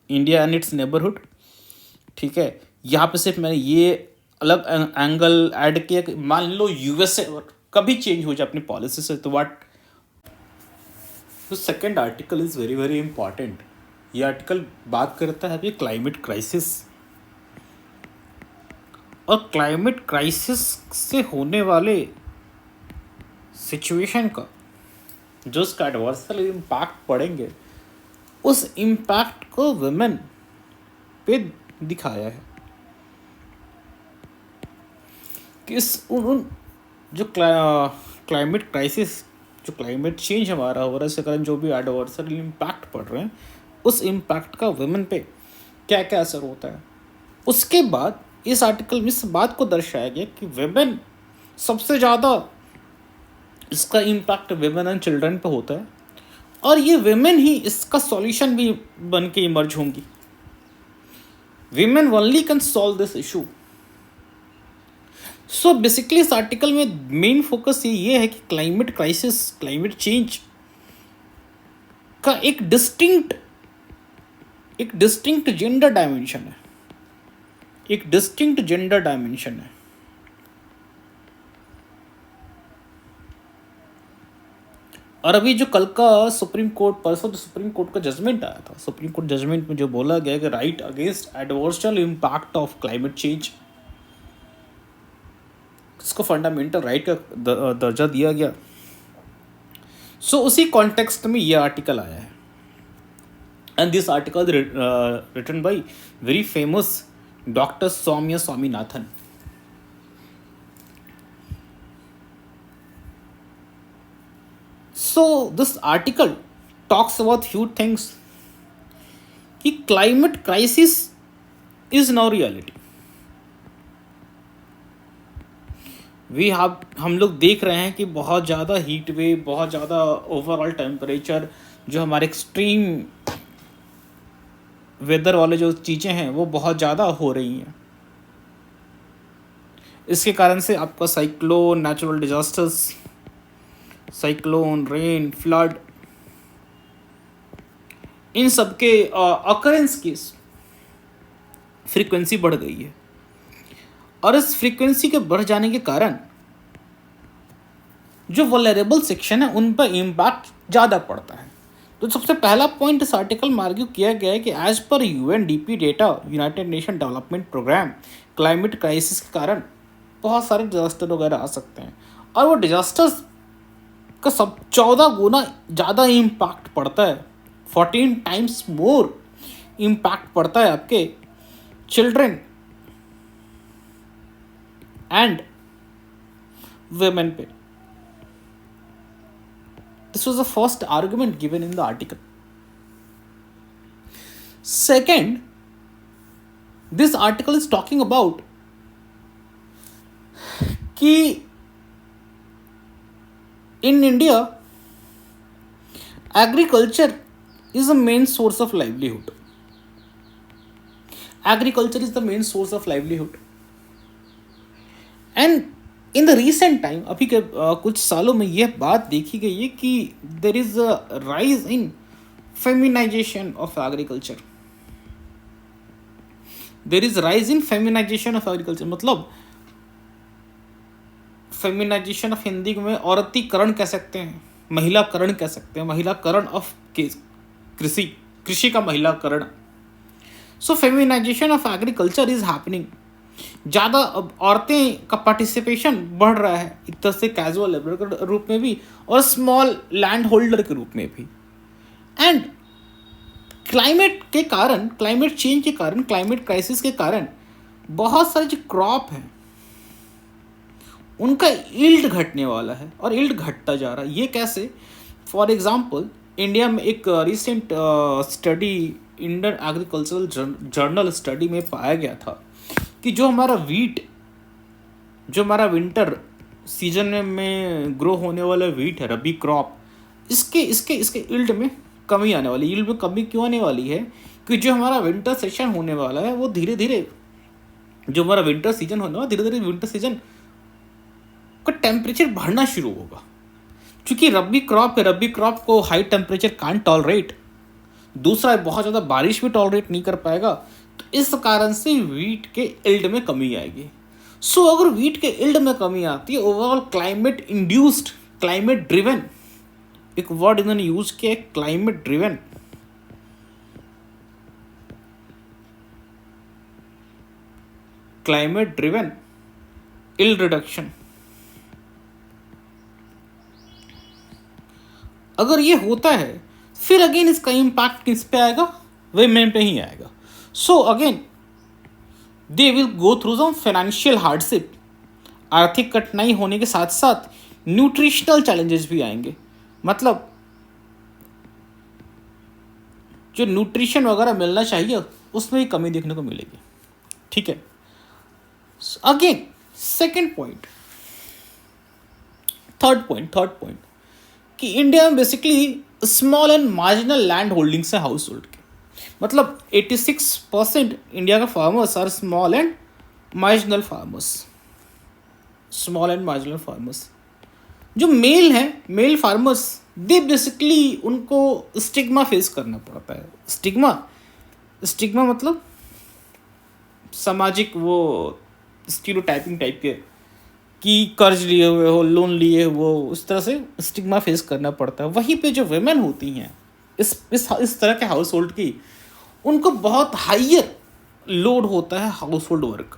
इंडिया एंड इट्स नेबरहुड. ठीक है. यहाँ पे सिर्फ मैंने ये अलग एंगल ऐड किया कि मान लो यूएसए कभी चेंज हो जाए अपनी पॉलिसी से, तो व्हाट. तो second article is very very important. ये आर्टिकल बात करता है अभी क्लाइमेट क्राइसिस, और क्लाइमेट क्राइसिस से होने वाले सिचुएशन का जो उसका एडवर्सल इम्पैक्ट पड़ेंगे, उस इम्पैक्ट को वुमेन पे दिखाया है कि इस उन जो क्लाइमेट क्राइसिस, जो क्लाइमेट चेंज हमारा हो रहा है, इसके कारण जो भी एडवर्सल इम्पैक्ट पड़ रहे हैं, उस इम्पैक्ट का वुमेन पे क्या क्या असर होता है. उसके बाद इस आर्टिकल में इस बात को दर्शाया गया कि वुमेन सबसे ज़्यादा इसका इम्पैक्ट वुमेन एंड चिल्ड्रन पे होता है, और ये वुमेन ही इसका सॉल्यूशन भी बन के इमर्ज होंगी. Women only can solve this issue. So basically इस आर्टिकल में मेन फोकस ये है कि क्लाइमेट क्राइसिस, क्लाइमेट चेंज का एक डिस्टिंक्ट जेंडर डायमेंशन है, एक डिस्टिंक्ट जेंडर डायमेंशन है. और अभी जो कल का सुप्रीम कोर्ट, परसों जो सुप्रीम कोर्ट का जजमेंट आया था, सुप्रीम कोर्ट जजमेंट में जो बोला गया कि right against adversarial impact of climate change, इसको फंडामेंटल राइट का दर्जा दिया गया. सो उसी कॉन्टेक्स्ट में ये आर्टिकल आया है. And this article written by very famous doctor Soumya Swaminathan. So this article talks about few things कि climate crisis is now reality. हम लोग देख रहे हैं कि बहुत ज़्यादा हीट वेव, बहुत ज़्यादा ओवरऑल टेम्परेचर, जो हमारे एक्सट्रीम वेदर वाले जो चीज़ें हैं वो बहुत ज़्यादा हो रही हैं. इसके कारण से आपका cyclone, natural disasters, cyclone, rain, flood, इन सब के अकरेंस की फ्रीक्वेंसी बढ़ गई है. और इस फ्रीक्वेंसी के बढ़ जाने के कारण जो वल्नरेबल सेक्शन है उन पर इम्पैक्ट ज़्यादा पड़ता है. तो सबसे पहला पॉइंट इस आर्टिकल में आर्ग्यू किया गया है कि as per UNDP data, United Nation development programme, climate crisis के कारण बहुत सारे डिजास्टर वगैरह आ सकते हैं, और वो डिजास्टर्स का सब 14 गुना ज़्यादा इम्पैक्ट पड़ता है, 14 टाइम्स मोर इम्पैक्ट पड़ता है आपके चिल्ड्रन एंड women पे. This was the first argument given in the article. Second, this article is talking about कि in India agriculture is the main source of livelihood. Agriculture is the main source of livelihood. And in the recent time, अभी के कुछ सालों में यह बात देखी गई है कि there is a rise in feminisation of agriculture. There is rise in feminisation of agriculture, मतलब फेमिनाइजेशन ऑफ हिंदी में औरतीकरण कह सकते हैं, महिलाकरण कह सकते हैं, महिलाकरण ऑफ कृषि, कृषि का महिलाकरण। So feminization of agriculture is happening. ज़्यादा अब औरतें का पार्टिसिपेशन बढ़ रहा है, एक तरह से कैजुअल लेबर के रूप में भी और स्मॉल लैंड होल्डर के रूप में भी। एंड क्लाइमेट के कारण, क्लाइमेट चेंज के कारण, क्लाइमेट क्राइसिस के कारण बहुत सारे जो क्रॉप हैं उनका यील्ड घटने वाला है और यील्ड घटता जा रहा है। ये कैसे? फॉर एग्जांपल इंडिया में एक recent study, Indian agricultural journal study में पाया गया था कि जो हमारा वीट, जो हमारा विंटर सीजन में ग्रो होने वाला वीट है, रबी क्रॉप, इसके इसके इसके यील्ड में कमी आने वाली। यील्ड में कमी क्यों आने वाली है? कि जो हमारा विंटर सेशन होने वाला है वो धीरे धीरे, जो हमारा विंटर सीजन होने वाला, धीरे धीरे विंटर सीजन का टेम्परेचर बढ़ना शुरू होगा। क्योंकि रबी क्रॉप है, रबी क्रॉप को हाई टेम्परेचर कांट टॉलरेट, दूसरा बहुत ज़्यादा बारिश भी टॉलरेट नहीं कर पाएगा। तो इस कारण से वीट के यील्ड में कमी आएगी। सो अगर वीट के यील्ड में कमी आती है, overall climate induced, climate driven, एक वर्ड इन्होंने यूज किया, climate driven, climate driven yield reduction. अगर ये होता है फिर अगेन इसका इम्पैक्ट किस पे आएगा? वुमेन पे ही आएगा। So again they will go through some financial hardship, आर्थिक कठिनाई होने के साथ साथ न्यूट्रिशनल चैलेंजेस भी आएंगे। मतलब जो न्यूट्रिशन वगैरह मिलना चाहिए उसमें भी कमी देखने को मिलेगी। ठीक है, again second point, third point कि इंडिया में basically small and marginal land holdings है हाउस होल्ड के। मतलब 86% इंडिया का farmers are small and marginal farmers. Small and marginal farmers जो मेल हैं, मेल फार्मर्स, दे बेसिकली उनको स्टिग्मा फेस करना पड़ता है। स्टिग्मा मतलब सामाजिक वो स्टीरियोटाइपिंग टाइप के, कि कर्ज लिए हुए हो, लोन लिए हो, उस तरह से स्टिग्मा फेस करना पड़ता है। वहीं पे जो वेमेन होती हैं इस तरह के हाउस होल्ड की, उनको बहुत हाइयर लोड होता है हाउस होल्ड वर्क।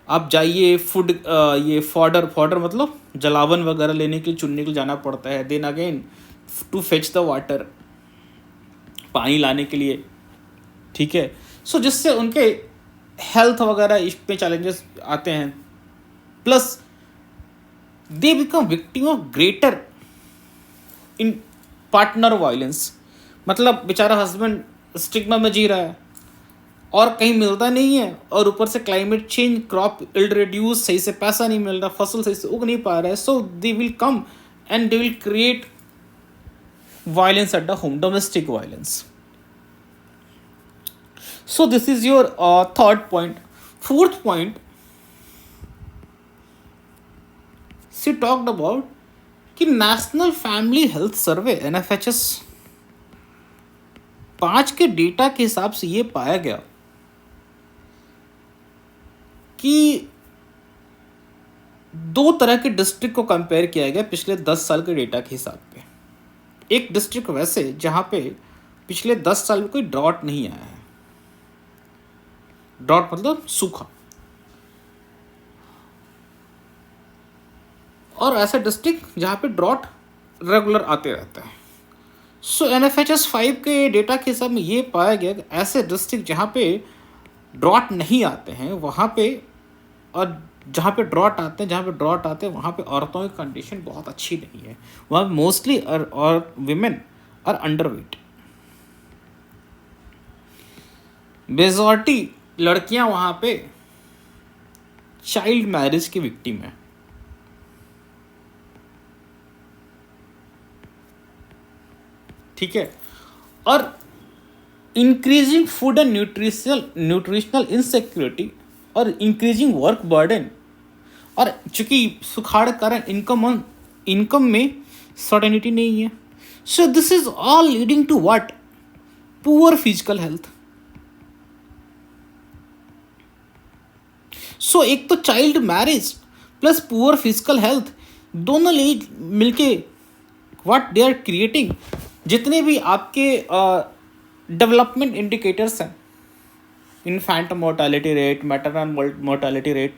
आप जाइए ये फॉडर मतलब जलावन वगैरह लेने के लिए, चुनने के लिए जाना पड़ता है। Then again to fetch the water, पानी लाने के लिए। ठीक है, सो जिससे उनके हेल्थ वगैरह इस पे चैलेंजेस आते हैं। Plus they become victim of greater in partner violence. मतलब बेचारा हस्बैंड स्टिग्मा में जी रहा है और कहीं मिलता नहीं है, और ऊपर से climate change, crop yield reduce, सही से पैसा नहीं मिल रहा, फसल सही से उग नहीं पा रहा है। So they will come and they will create violence at the home, domestic violence. So this is your third point. Fourth point, she talked about कि national family health survey NFHS 5 के डेटा के हिसाब से ये पाया गया कि 2 तरह के डिस्ट्रिक्ट को कंपेयर किया गया पिछले 10 साल के डेटा के हिसाब पे। एक डिस्ट्रिक्ट वैसे जहां पे पिछले 10 साल में कोई ड्रॉट नहीं आया है। ड्रॉट मतलब सूखा। और ऐसा डिस्ट्रिक्ट जहाँ पे ड्रॉट रेगुलर आते रहता है। सो NFHS 5 के डेटा के हिसाब में ये पाया गया कि ऐसे डिस्ट्रिक्ट जहाँ पे ड्रॉट नहीं आते हैं वहाँ पे, और जहाँ पे ड्रॉट आते हैं वहाँ पे औरतों की कंडीशन बहुत अच्छी नहीं है। वहाँ मोस्टली और विमेन और अंडरवेट, मेजॉरिटी लड़कियाँ वहाँ पे चाइल्ड मैरिज की विक्टिम है। ठीक है, और increasing food and nutritional insecurity और इंक्रीजिंग वर्क बर्डन, और चूंकि सुखाड़ कारण इनकम में सर्टेनिटी नहीं है। So this is all leading to what? Poor physical health. So एक तो child marriage plus poor physical health दोनों ले मिलके व्हाट दे आर क्रिएटिंग, जितने भी आपके डेवलपमेंट इंडिकेटर्स हैं, infant mortality rate, maternal mortality rate,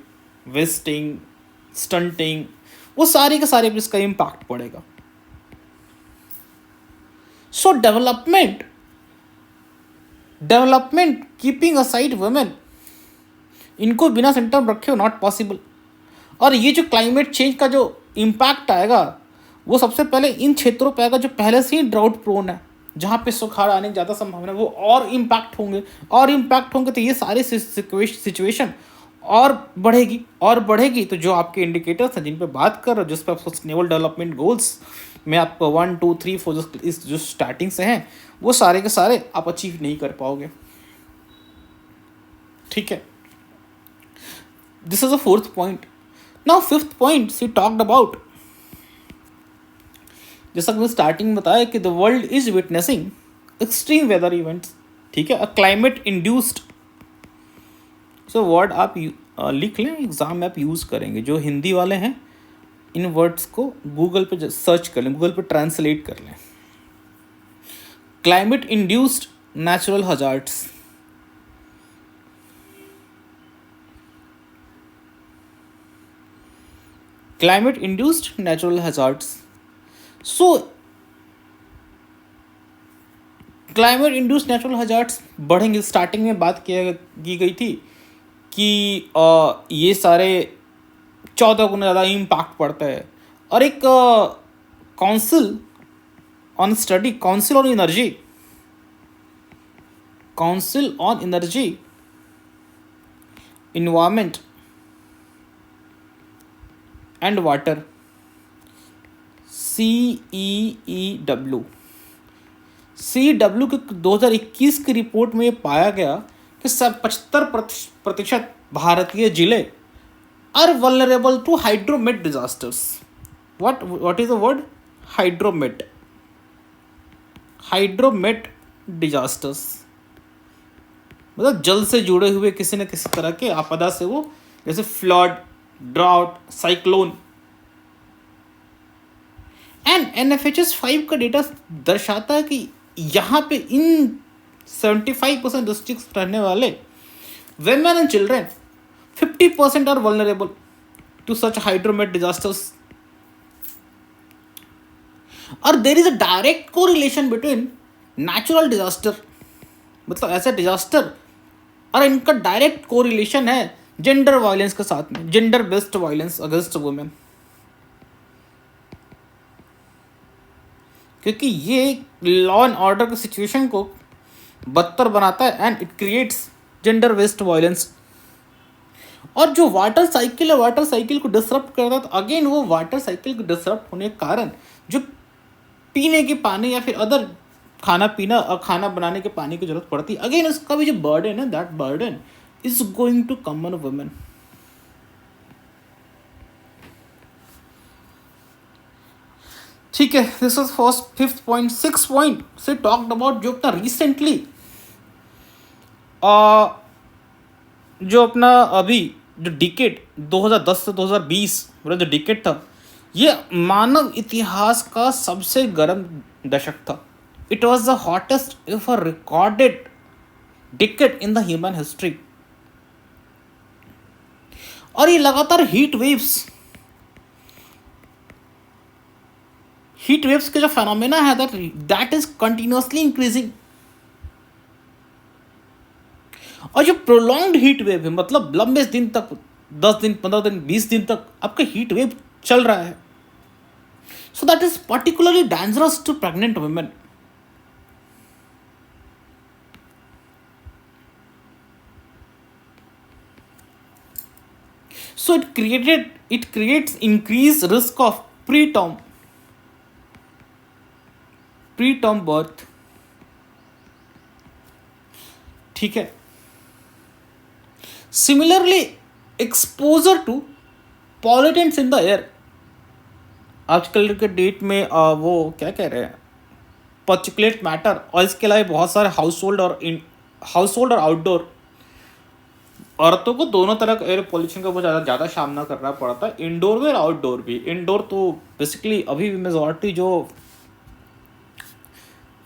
wasting, stunting, वो सारे के सारे पे इसका इम्पैक्ट पड़ेगा. सो डेवलपमेंट कीपिंग असाइड वुमेन, इनको बिना सिम्टम रखे हो नॉट पॉसिबल. और ये जो क्लाइमेट चेंज का जो इम्पैक्ट आएगा वो सबसे पहले इन क्षेत्रों पे आएगा जो पहले से ही ड्राउट प्रोन है, जहाँ पे सुखाड़ आने की ज़्यादा संभावना है, वो और इम्पैक्ट होंगे तो ये सारे सिचुएशन और बढ़ेगी. तो जो आपके इंडिकेटर्स हैं जिन पे बात कर रहे हो, जिस पर सस्टेनेबल डेवलपमेंट गोल्स में आपको 1 2 3 4 इस जो स्टार्टिंग से हैं वो सारे के सारे आप अचीव नहीं कर पाओगे. ठीक है, this is the fourth point. Now fifth point she talked about, जैसा कि मैं स्टार्टिंग में बताया कि the world is witnessing extreme weather events. ठीक है, a climate induced. So word आप लिख लें, एग्जाम में आप यूज़ करेंगे. जो हिंदी वाले हैं इन वर्ड्स को गूगल पे सर्च कर लें, गूगल पे ट्रांसलेट कर लें. Climate induced natural hazards. Climate induced natural hazards. सो क्लाइमेट इंड्यूस्ड नेचुरल हजार्ड्स बढ़ेंगे. स्टार्टिंग में बात की गई थी कि ये सारे 14 गुना ज़्यादा इम्पैक्ट पड़ता है. और एक council on energy, environment and water, CEEW के 2021 की रिपोर्ट में ये पाया गया कि 75% भारतीय जिले are vulnerable to hydromet disasters. What is the word? Hydromet disasters मतलब जल से जुड़े हुए किसी न किसी तरह के आपदा से, वो जैसे flood, drought, cyclone. And NFHS 5 का डेटा दर्शाता है कि यहाँ पे इन 75% डिस्ट्रिक्ट रहने वाले women and children 50% are vulnerable to such hydromet disasters. और there is a direct correlation between natural disaster, मतलब ऐसे डिजास्टर और इनका डायरेक्ट कोरिलेशन है जेंडर वायलेंस के साथ में, gender based violence against women. क्योंकि ये लॉ एंड ऑर्डर की सिचुएशन को बदतर बनाता है and it creates gender based violence. और जो वाटर साइकिल है, वाटर साइकिल को डिसरप्ट करता है. तो अगेन वो वाटर साइकिल को डिसरप्ट होने के कारण जो पीने के पानी या फिर अदर खाना बनाने के पानी की जरूरत पड़ती है, अगेन उसका भी जो बर्डन है, that burden is going to come on women. ठीक है, this is first fifth point. Six point से टॉक्ड अबाउट जो अपना रिसेंटली जो अपना अभी जो डिकेड 2010 से 2020 मतलब जो डिकेड था, ये मानव इतिहास का सबसे गर्म दशक था. It was the hottest ever recorded decade in the human history. और ये लगातार हीट वेव्स के जो फेनोमेना है दैट इज कंटिन्यूअसली इंक्रीजिंग. और जो प्रोलॉन्ग्ड हीट वेव है, मतलब लंबे दिन तक 10 दिन 15 दिन 20 दिन तक आपका हीट वेव चल रहा है, so that is particularly dangerous to pregnant women. So it creates increased risk of preterm birth. ठीक है. Similarly, exposure to pollutants in the air. आजकल के डेट में वो क्या कह रहे हैं, पर्टिकुलेट मैटर, और इसके अलावा बहुत सारे हाउस होल्ड और आउटडोर औरतों को दोनों तरह का एयर पोल्यूशन का बहुत ज़्यादा सामना करना पड़ता है, इंडोर में और आउटडोर भी। इंडोर तो बेसिकली अभी भी मेजॉरिटी जो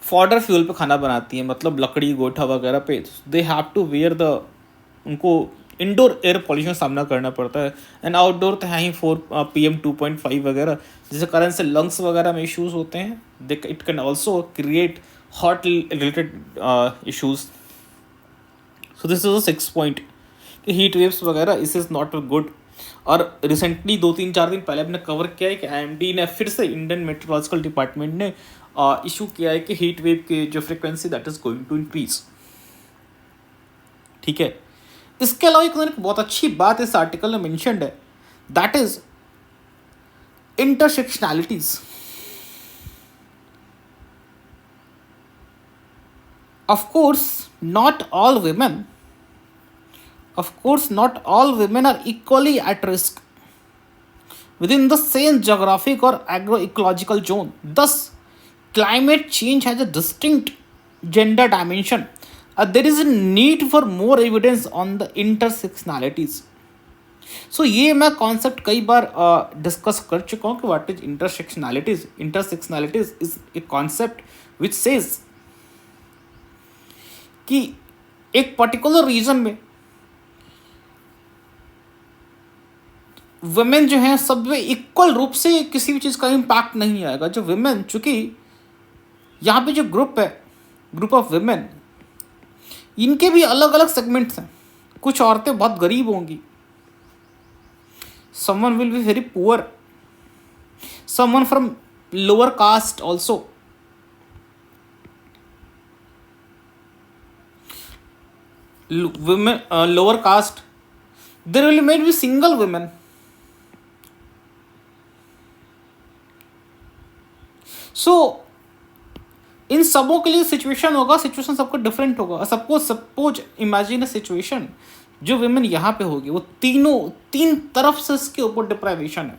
फॉडर फ्यूल पे खाना बनाती है, मतलब लकड़ी गोईठा वगैरह पे, they have to wear the, उनको इंडोर एयर पॉल्यूशन का सामना करना पड़ता है। एंड आउटडोर तो है ही PM 2.5 वगैरह, जिसके कारण से लंग्स वगैरह में इश्यूज होते हैं। It can also create heart related issues. So this is a 6 point कि हीट वेव्स वगैरह इस इज़ नॉट गुड। और रिसेंटली 2-3-4 दिन पहले हमने कवर किया है कि IMD ने फिर से, इंडियन मेट्रोलॉजिकल डिपार्टमेंट ने इशू किया है कि हीट वेव की जो frequency that is going to increase. ठीक है, इसके अलावा एक बहुत अच्छी बात इस आर्टिकल में मेंशन्ड है, that is intersectionalities. Of course not all women are equally at risk within the same geographic or agroecological zone. Thus, climate change has a distinct gender dimension. There is a need for more evidence on the intersectionalities. So ये मैं कॉन्सेप्ट कई बार डिस्कस कर चुका हूँ कि what is intersectionalities. Intersectionalities is a concept which says कि एक पर्टिकुलर रीजन में वुमेन जो हैं सब में इक्वल रूप से किसी भी चीज़ का इम्पैक्ट नहीं आएगा। जो वुमेन, चूंकि यहाँ पे जो ग्रुप ऑफ वुमेन, इनके भी अलग अलग सेगमेंट्स हैं। कुछ औरतें बहुत गरीब होंगी, someone will be very poor, someone from lower caste also, women lower caste, there will maybe single women. So इन सबों के लिए सिचुएशन होगा, सिचुएशन सबको डिफरेंट होगा। सपोज इमेजिन अ सिचुएशन, जो विमेन यहाँ पे होगी वो तीन तरफ से इसके ऊपर डिप्राइवेशन है।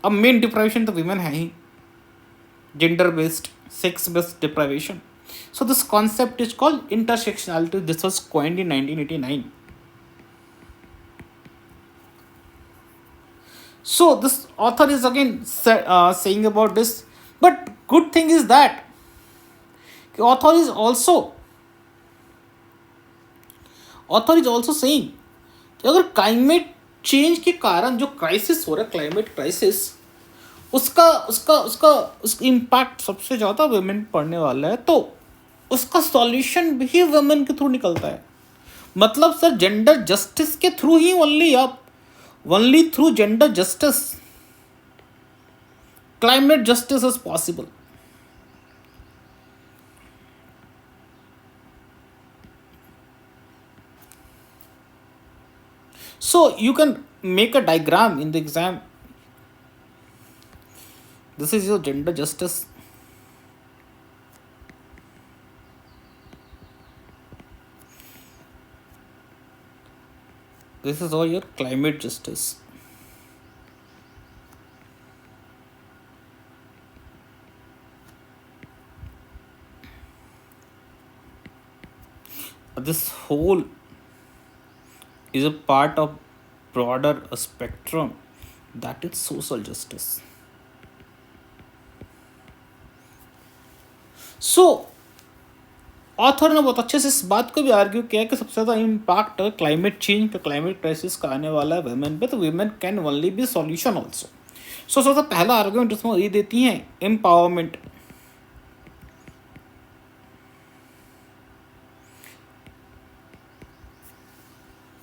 अब मेन डिप्राइवेशन तो विमेन है ही, gender based, sex based deprivation. So this concept is called intersectionality. This was coined in 1989. So this author is again saying about this, but good thing is that the author is also saying कि अगर क्लाइमेट चेंज के कारण जो क्राइसिस हो रहा है, क्लाइमेट क्राइसिस, उसका इम्पैक्ट सबसे ज़्यादा वुमेन पड़ने वाला है, तो उसका सॉल्यूशन भी वुमेन के थ्रू निकलता है। मतलब सर जेंडर जस्टिस के through he only through gender justice climate justice is possible. So you can make a diagram in the exam. This is your gender justice. This is all your climate justice. This whole is a part of broader spectrum that is social justice. So author ने बहुत अच्छे से इस बात को भी आर्ग्यू किया कि सबसे ज़्यादा impact climate change, climate crisis का आने वाला है वुमेन पे, तो women can only be solution also. So सबसे पहला आर्ग्यूमेंट इसमें ये देती हैं एम्पावरमेंट।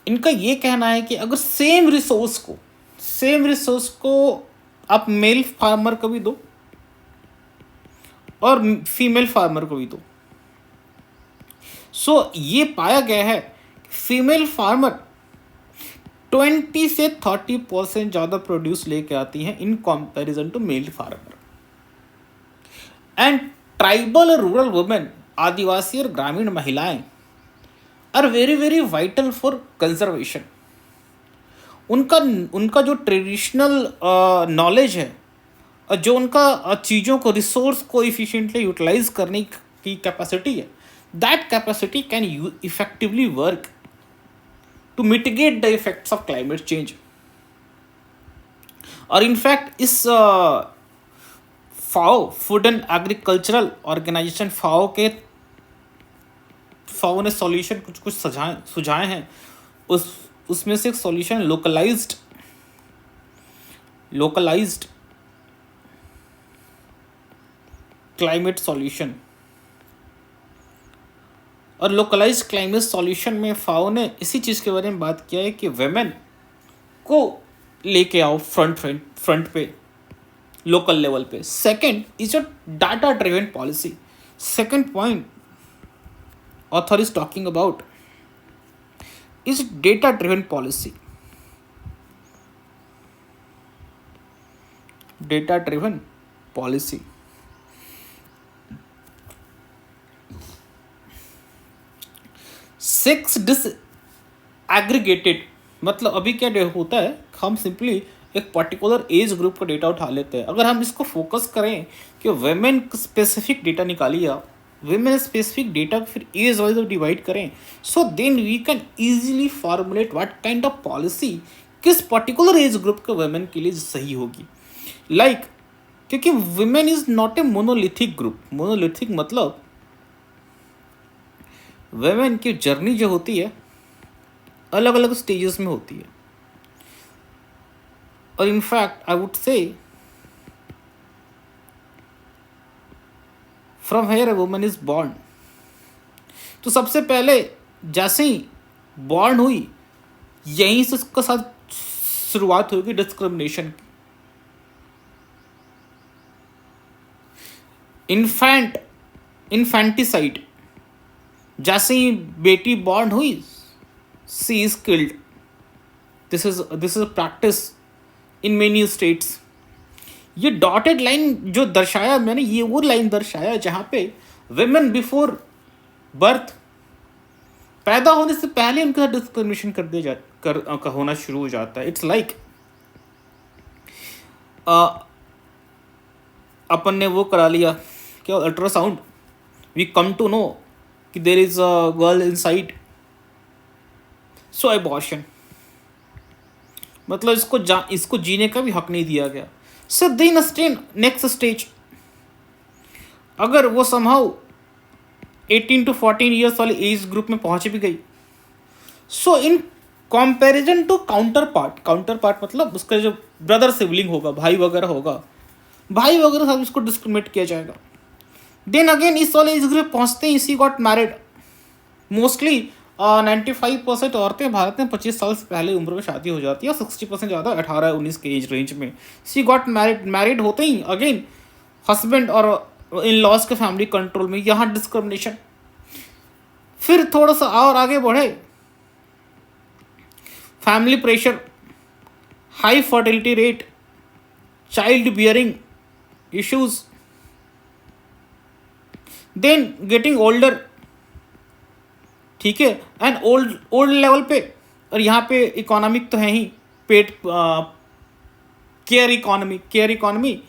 इनका ये कहना है कि अगर सेम रिसोर्स को आप मेल फार्मर को भी दो और फीमेल फार्मर को भी दो, सो ये पाया गया है कि फीमेल फार्मर 20 से 30% ज़्यादा प्रोड्यूस लेके आती हैं in comparison to male farmer. And tribal और रूरल वुमेन, आदिवासी और ग्रामीण महिलाएं, are very very vital for conservation. उनका जो ट्रेडिशनल नॉलेज है और जो उनका चीज़ों को, रिसोर्स को इफिशिएंटली यूटिलाइज करने की कैपेसिटी है, that capacity can effectively work to mitigate the effects of climate change. और इनफैक्ट इस FAO food and agricultural organization FAO ने सॉल्यूशन कुछ कुछ सुझाए हैं। उसमें से एक सॉल्यूशन लोकलाइज्ड क्लाइमेट सॉल्यूशन। और लोकलाइज्ड क्लाइमेट सॉल्यूशन में फाओ ने इसी चीज़ के बारे में बात किया है कि वेमेन को लेके आओ फ्रंट पे लोकल लेवल पे। Second is a data driven policy. Second point author is talking about is data driven policy। data driven policy sex disaggregated, मतलब अभी क्या होता है, हम सिंपली एक पर्टिकुलर एज ग्रुप का डेटा उठा लेते हैं। अगर हम इसको फोकस करें कि वेमेन स्पेसिफिक डेटा निकालिए, वेमेन स्पेसिफिक डेटा फिर एज वाइज डिवाइड करें, so then we can easily formulate what kind of policy किस पर्टिकुलर एज ग्रुप के वेमेन के लिए सही होगी। लाइक क्योंकि women is not a monolithic group. Monolithic मतलब वेमेन की जर्नी जो होती है अलग अलग स्टेजेस में होती है। और in fact I would say from here a woman is born, तो सबसे पहले जैसे ही बॉर्न हुई यहीं से उसके साथ शुरुआत होगी डिस्क्रिमिनेशन की। इन्फेंटिसाइड, जैसे ही बेटी बॉर्न हुई she is killed. This is a practice in many states. ये डॉटेड लाइन जो दर्शाया मैंने, ये वो लाइन दर्शाया जहाँ पे विमेन बिफोर बर्थ, पैदा होने से पहले उनके साथ डिस्क्रिमिनेशन कर दिया होना शुरू हो जाता है। इट्स लाइक अपन ने वो करा लिया क्या, ultrasound, we come to know कि there is a girl inside, so abortion, मतलब इसको जीने का भी हक नहीं दिया गया। सो देन नेक्स्ट स्टेज, अगर वो समहाउ 18 to 14 ईयर्स वाले एज ग्रुप में पहुंच भी गई, so in comparison to counterpart मतलब उसका जो ब्रदर सिबलिंग होगा, भाई वगैरह साथ इसको डिस्क्रिमिनेट किया जाएगा। देन अगेन इस वाले एज ग्रुप पहुंचते ही सी गॉट मैरिड। मोस्टली 95% औरतें भारत में 25 साल से पहले उम्र में शादी हो जाती है, और 60% ज़्यादा 18-19 के एज रेंज में। सी गॉट मैरिड होते ही अगेन हस्बैंड और इन लॉज के फैमिली कंट्रोल में, यहाँ डिस्क्रिमिनेशन। फिर थोड़ा सा और आगे बढ़े, family pressure, high fertility rate, child bearing issues, then getting older, ठीक है, एंड ओल्ड लेवल पे। और यहाँ पे इकोनॉमिक तो है ही, पेट केयर इकोनॉमी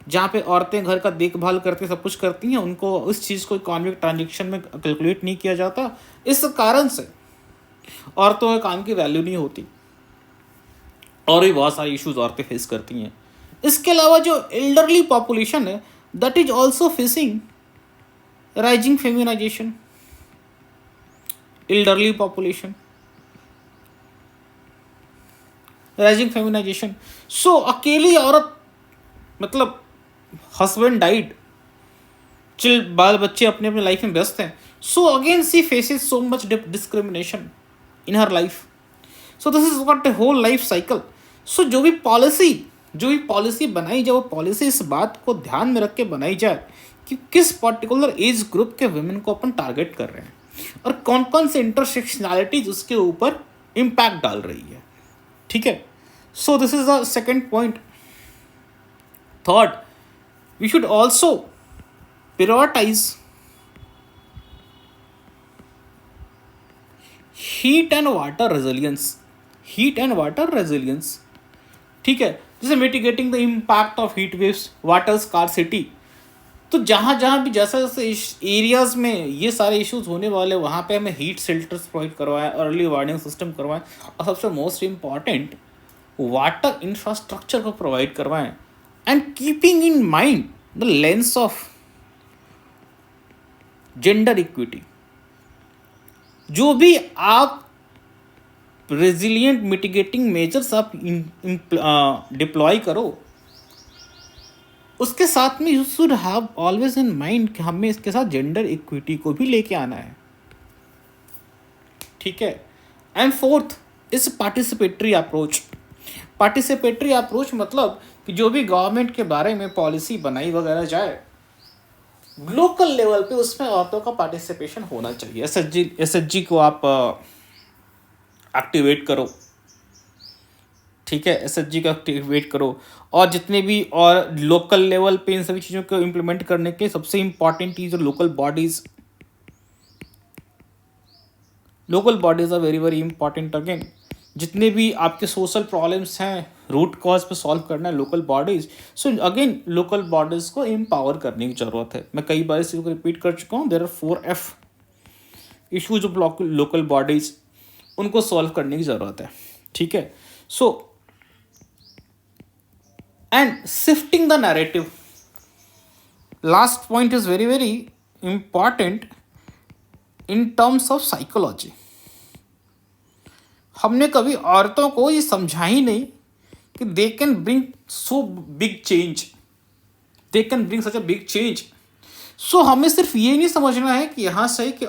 जहाँ पे औरतें घर का देखभाल करती सब कुछ करती हैं, उनको उस चीज़ को इकोनॉमिक ट्रांजेक्शन में कैलकुलेट नहीं किया जाता। इस कारण से औरतों के काम की वैल्यू नहीं होती, और भी बहुत सारे इश्यूज औरतें फेस करती हैं। इसके अलावा जो एल्डरली पॉपुलेशन है, that is also facing rising feminization. elderly population, rising feminization। So अकेली औरत, मतलब हस्बैंड डाइड, बाल बच्चे अपने अपने लाइफ में व्यस्त हैं, so again she faces so much discrimination in her life. So this is what a whole life cycle. So जो भी पॉलिसी बनाई जाए, वो पॉलिसी इस बात को ध्यान में रख के बनाई जाए कि किस पर्टिकुलर एज ग्रुप के वुमेन को अपन टारगेट कर रहे हैं, और कौन कौन से इंटरसेक्शनैलिटीज उसके ऊपर इम्पैक्ट डाल रही है। ठीक है, so this is the second point. Third, we should also prioritize heat and water resilience। ठीक है, जैसे mitigating the impact of heat waves, water scarcity. तो तो जहाँ जहाँ भी जैसा जैसे एरियाज में ये सारे इश्यूज होने वाले, वहाँ पे हमें हीट शेल्टर्स प्रोवाइड करवाएं, अर्ली वार्निंग सिस्टम करवाएं, और सबसे मोस्ट इम्पॉर्टेंट वाटर इंफ्रास्ट्रक्चर को प्रोवाइड करवाएं, and keeping in mind the lens of gender equity. जो भी आप रेजिलियंट मिटिगेटिंग मेजर्स आप डिप्लॉय करो, उसके साथ में you should have always in mind कि हमें इसके साथ जेंडर इक्विटी को भी लेके आना है, ठीक है। And fourth is participatory approach. Participatory approach मतलब कि जो भी गवर्नमेंट के बारे में पॉलिसी बनाई वगैरह जाए, लोकल लेवल पे उसमें औरतों का पार्टिसिपेशन होना चाहिए। एसएचजी को आप एक्टिवेट करो, ठीक है, एसएचजी का एक्टिवेट करो, और जितने भी और लोकल लेवल पे इन सभी चीज़ों को इम्प्लीमेंट करने के सबसे इम्पॉर्टेंट चीज़ local bodies. Local bodies are very very important. Again जितने भी आपके सोशल प्रॉब्लम्स हैं, रूट कॉज पे सॉल्व करना है local bodies. So again local bodies को एम्पावर करने की ज़रूरत है। मैं कई बार इसी को रिपीट कर चुका हूँ। There are 4 F issues of local bodies, उनको सॉल्व करने की ज़रूरत है, ठीक है। So and shifting the narrative, last point is very very important in terms of psychology. हमने कभी औरतों को ये समझा ही नहीं कि they can bring so big change, they can bring such a big change. So हमें सिर्फ ये नहीं समझना है कि यहाँ से कि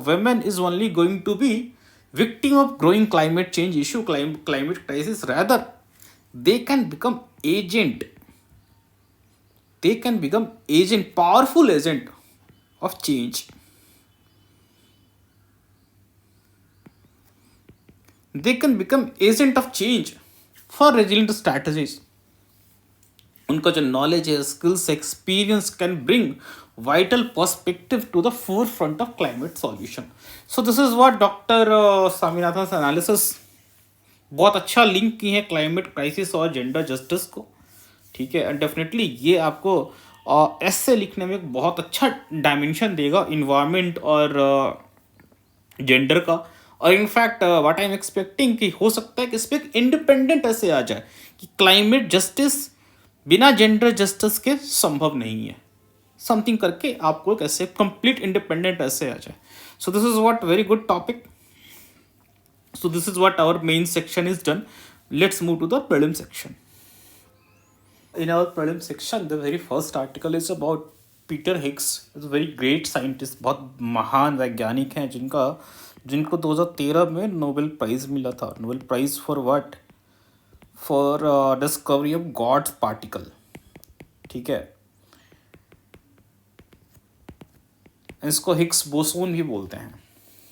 women is only going to be victim of growing climate change issue, climate crisis. Rather, they can become agent. They can become agent, powerful agent of change. They can become agent of change for resilient strategies. उनका जो नॉलेज है, skills, experience can bring vital perspective to the forefront of climate solution. So this is what doctor Swaminathan analysis बहुत अच्छा लिंक की है क्लाइमेट क्राइसिस और जेंडर जस्टिस को, ठीक है। एंड डेफिनेटली ये आपको ऐसे लिखने में एक बहुत अच्छा डायमेंशन देगा इन्वायरमेंट और जेंडर का। और in fact what I am expecting कि हो सकता है कि इस पर एक इंडिपेंडेंट ऐसे आ जाए कि क्लाइमेट जस्टिस बिना जेंडर जस्टिस के संभव नहीं है, समथिंग करके आपको कैसे कंप्लीट इंडिपेंडेंट ऐसे आ जाए। So this is what very good topic. So this is what our main section is done. Let's move to the prelim section. In our prelim section the very first article is about Peter Higgs, is very great scientist, बहुत महान वैज्ञानिक हैं जिनको 2013 में नोबेल प्राइज मिला था। Nobel prize for what? For discovery of God's particle, ठीक है। इसको हिग्स बोसोन भी बोलते हैं।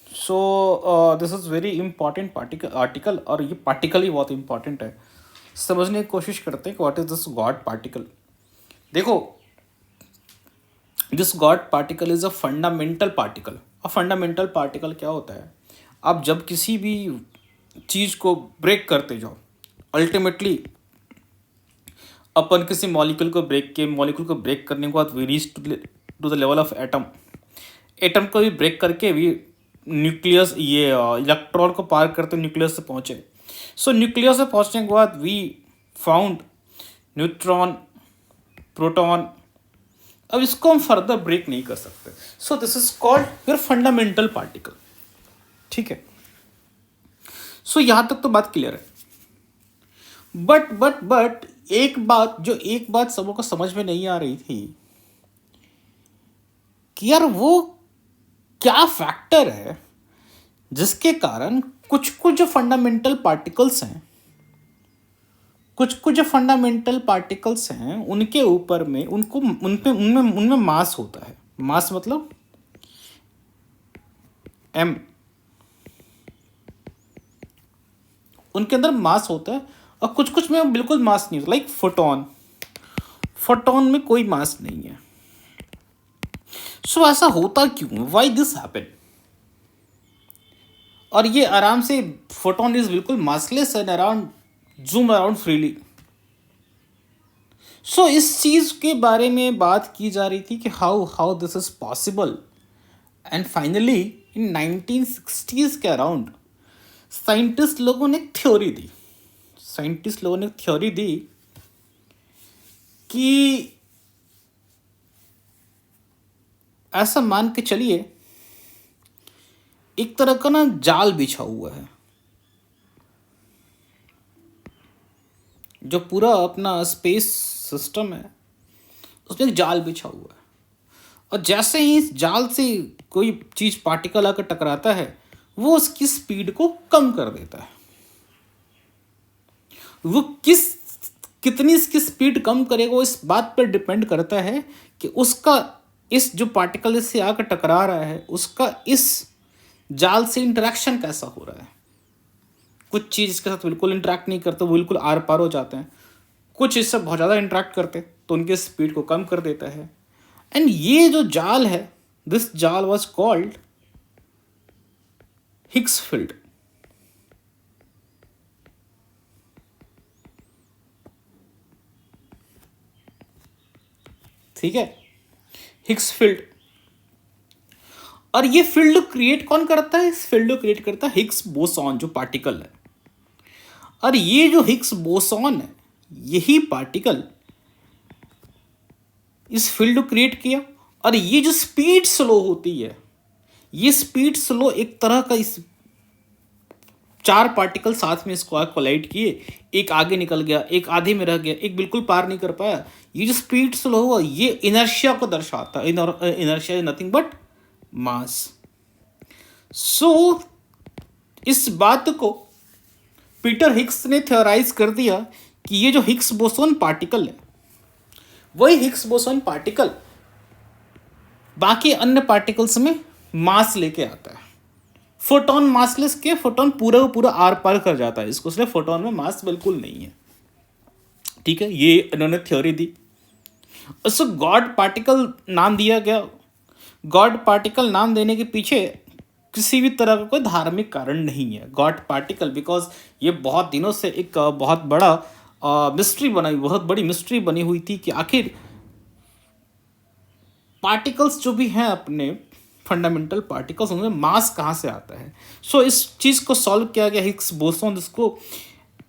So this is very important article, और ये पार्टिकल ही बहुत इंपॉर्टेंट है। समझने की कोशिश करते हैं कि what is this god particle. देखो, this god particle is a fundamental particle. और फंडामेंटल पार्टिकल क्या होता है? आप जब किसी भी चीज़ को ब्रेक करते जाओ, अल्टीमेटली अपन किसी मॉलिक्यूल को ब्रेक करने के बाद we reach to the level of atom. Atom को भी ब्रेक करके भी न्यूक्लियस, ये इलेक्ट्रॉन को पार करते न्यूक्लियस से पहुँचे। सो न्यूक्लियस से पहुँचने के बाद वी फाउंड न्यूट्रॉन, प्रोटॉन। अब इसको हम फर्दर ब्रेक नहीं कर सकते। सो this is called your fundamental particle, ठीक है। सो यहाँ तक तो बात क्लियर है। बट एक बात सबों को समझ में नहीं आ रही थी कि यार वो क्या फैक्टर है जिसके कारण कुछ जो फंडामेंटल पार्टिकल्स हैं उनके ऊपर में उनमें मास होता है। मास मतलब m, उनके अंदर मास होता है, और कुछ में बिल्कुल मास नहीं होता। लाइक फोटोन में कोई मास नहीं है। सो ऐसा होता क्यों? Why this happen? और ये आराम से फोटोन इज बिल्कुल massless and zoom around freely. So इस चीज़ के बारे में बात की जा रही थी कि how how this is possible. And finally in 1960s के अराउंड साइंटिस्ट लोगों ने एक थ्योरी दी। साइंटिस्ट लोगों ने एक थ्योरी दी कि ऐसा मान के चलिए एक तरह का ना जाल बिछा हुआ है, जो पूरा अपना स्पेस सिस्टम है उसमें एक जाल बिछा हुआ है, और जैसे ही इस जाल से कोई चीज़ पार्टिकल आकर टकराता है वो उसकी स्पीड को कम कर देता है। वो कितनी इसकी स्पीड कम करेगा वो इस बात पर डिपेंड करता है कि उसका इस जो पार्टिकल इससे आकर टकरा रहा है उसका इस जाल से इंटरेक्शन कैसा हो रहा है। कुछ चीज़ इसके साथ बिल्कुल इंटरेक्ट नहीं करते, वो बिल्कुल आर पार हो जाते हैं। कुछ इससे बहुत ज़्यादा इंटरेक्ट करते तो उनकी स्पीड को कम कर देता है। एंड ये जो जाल है, दिस जाल वॉज कॉल्ड हिग्स फील्ड। ठीक है, हिग्स फील्ड। और ये फील्ड क्रिएट कौन करता है? इस फील्ड को क्रिएट करता है हिग्स बोसॉन, जो पार्टिकल है। और ये जो हिग्स बोसॉन है, यही पार्टिकल इस फील्ड को क्रिएट किया। और ये जो स्पीड स्लो होती है, ये स्पीड स्लो एक तरह का इस चार पार्टिकल साथ में इसको कोलाइड किए, एक आगे निकल गया, एक आधे में रह गया, एक बिल्कुल पार नहीं कर पाया। ये जो स्पीड स्लो हुआ ये इनर्शिया को दर्शाता है। Inertia is nothing but mass. So इस बात को पीटर हिग्स ने थ्योराइज कर दिया कि ये जो हिग्स बोसोन पार्टिकल है वही हिग्स बोसोन पार्टिकल बाकी अन्य पार्टिकल्स में मास लेके आता है। फोटोन मासलेस के, फोटोन पूरा पूरा आर पार कर जाता है इसको, इसलिए फोटोन में मास बिल्कुल नहीं है। ठीक है, ये इन्होंने थ्योरी दी। उसको गॉड पार्टिकल नाम दिया गया। गॉड पार्टिकल नाम देने के पीछे किसी भी तरह का कोई धार्मिक कारण नहीं है। गॉड पार्टिकल बिकॉज ये बहुत दिनों से एक बहुत बड़ा मिस्ट्री बनाई, बहुत बड़ी मिस्ट्री बनी हुई थी कि आखिर पार्टिकल्स जो भी हैं अपने फंडामेंटल पार्टिकल्स, उनमें मास कहाँ से आता है। सो इस चीज़ को सॉल्व किया गया हिग्स बोसॉन, जिसको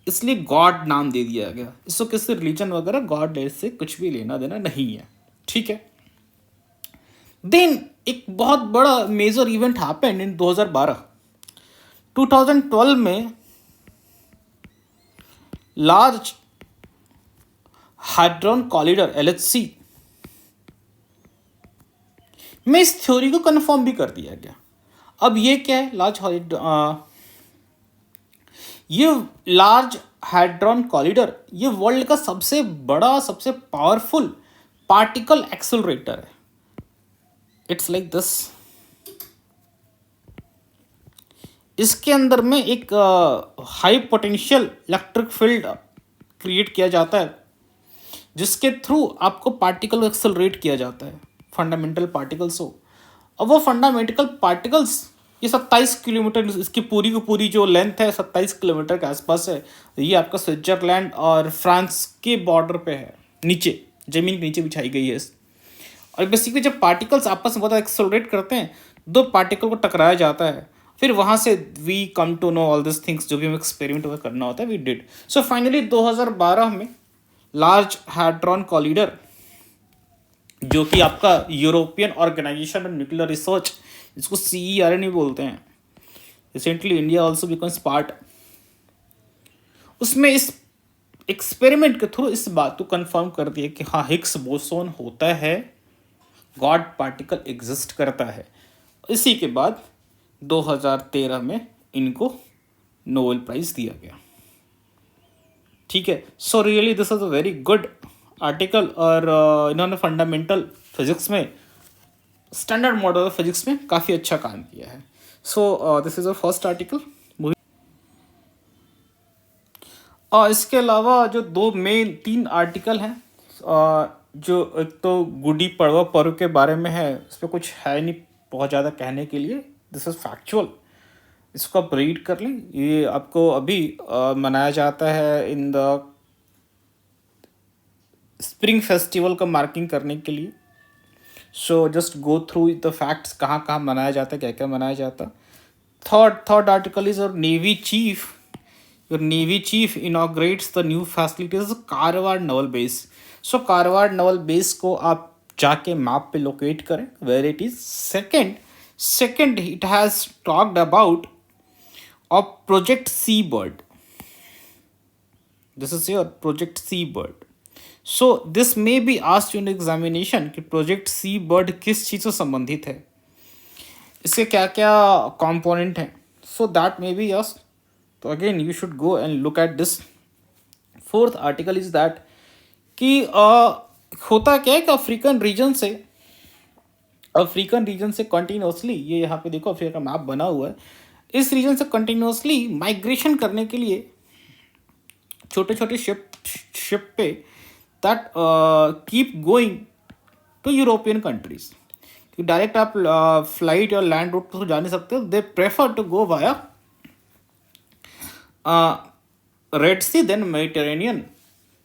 इसलिए गॉड नाम दे दिया गया। इसको किसी रिलीजन वगैरह गॉड से कुछ भी लेना देना नहीं है। ठीक है, देन एक बहुत बड़ा मेजर इवेंट हैपेंड इन 2012। 2012 में लार्ज हाड्रॉन कॉलिडर LHC में इस थ्योरी को कंफर्म भी कर दिया गया। अब ये क्या है? ये लार्ज हाड्रॉन कॉलिडर ये वर्ल्ड का सबसे बड़ा, सबसे पावरफुल पार्टिकल एक्सेलरेटर है। It's like this. इसके अंदर में एक high potential electric field create किया जाता है, जिसके थ्रू आपको पार्टिकल एक्सेलरेट किया जाता है, फंडामेंटल पार्टिकल्स हो। अब वो फंडामेंटल पार्टिकल्स ये 27 किलोमीटर, इसकी पूरी की पूरी जो लेंथ है 27 किलोमीटर के आसपास है। ये आपका स्विट्जरलैंड और फ्रांस के बॉर्डर पे है, नीचे जमीन के नीचे बिछाई गई है। और बेसिकली जब पार्टिकल्स आपस में बहुत एक्सेलरेट करते हैं, दो पार्टिकल को टकराया जाता है, फिर वहाँ से we come to know all this things, जो भी हमें एक्सपेरिमेंट वगैरह करना होता है वी डिड। सो फाइनली 2012 में लार्ज हाड्रॉन कॉलिडर, जो कि आपका European organization of nuclear research, इसको CERN बोलते हैं, recently India also becomes part, उसमें इस एक्सपेरिमेंट के थ्रू इस बात को कंफर्म कर दिया कि हाँ हिग्स बोसोन होता है, गॉड पार्टिकल एग्जिस्ट करता है। इसी के बाद 2013 में इनको नोबेल प्राइज दिया गया। ठीक है, so really this is a very good article. और इन्होंने फंडामेंटल फिजिक्स में, स्टैंडर्ड मॉडल ऑफ फिजिक्स में काफ़ी अच्छा काम किया है। So this is a first article. और इसके अलावा जो तीन आर्टिकल हैं, जो एक तो गुड़ी पड़वा पर्व के बारे में है, इस पर कुछ है नहीं बहुत ज़्यादा कहने के लिए, दिस इज़ फैक्चुअल, इसको आप रीड कर लें। ये आपको अभी मनाया जाता है इन द स्प्रिंग फेस्टिवल का मार्किंग करने के लिए। So just go through the facts, कहाँ कहाँ मनाया जाता है, क्या क्या मनाया जाता। Third article is your navy chief inaugurates the new facilities Karwar naval base. So Karwar naval base को आप जाके मैप पे लोकेट करें where it is. Second it has talked about of project Seabird. This is your project C bird. So this may be asked in examination कि प्रोजेक्ट सी बर्ड किस चीज़ से संबंधित है, इसके क्या क्या कंपोनेंट हैं। So that may be yes, तो again you should go and look at this. Fourth article is that कि होता क्या है कि अफ्रीकन रीजन से कंटिन्यूसली, ये यहाँ पे देखो अफ्रीका का मैप बना हुआ है, इस रीजन से कंटिन्यूसली माइग्रेशन करने के लिए छोटे छोटे शिप पे that keep going to European countries. कि डायरेक्ट आप फ्लाइट या लैंड रूट तो जा नहीं सकते, they prefer to go via Red Sea, then Mediterranean,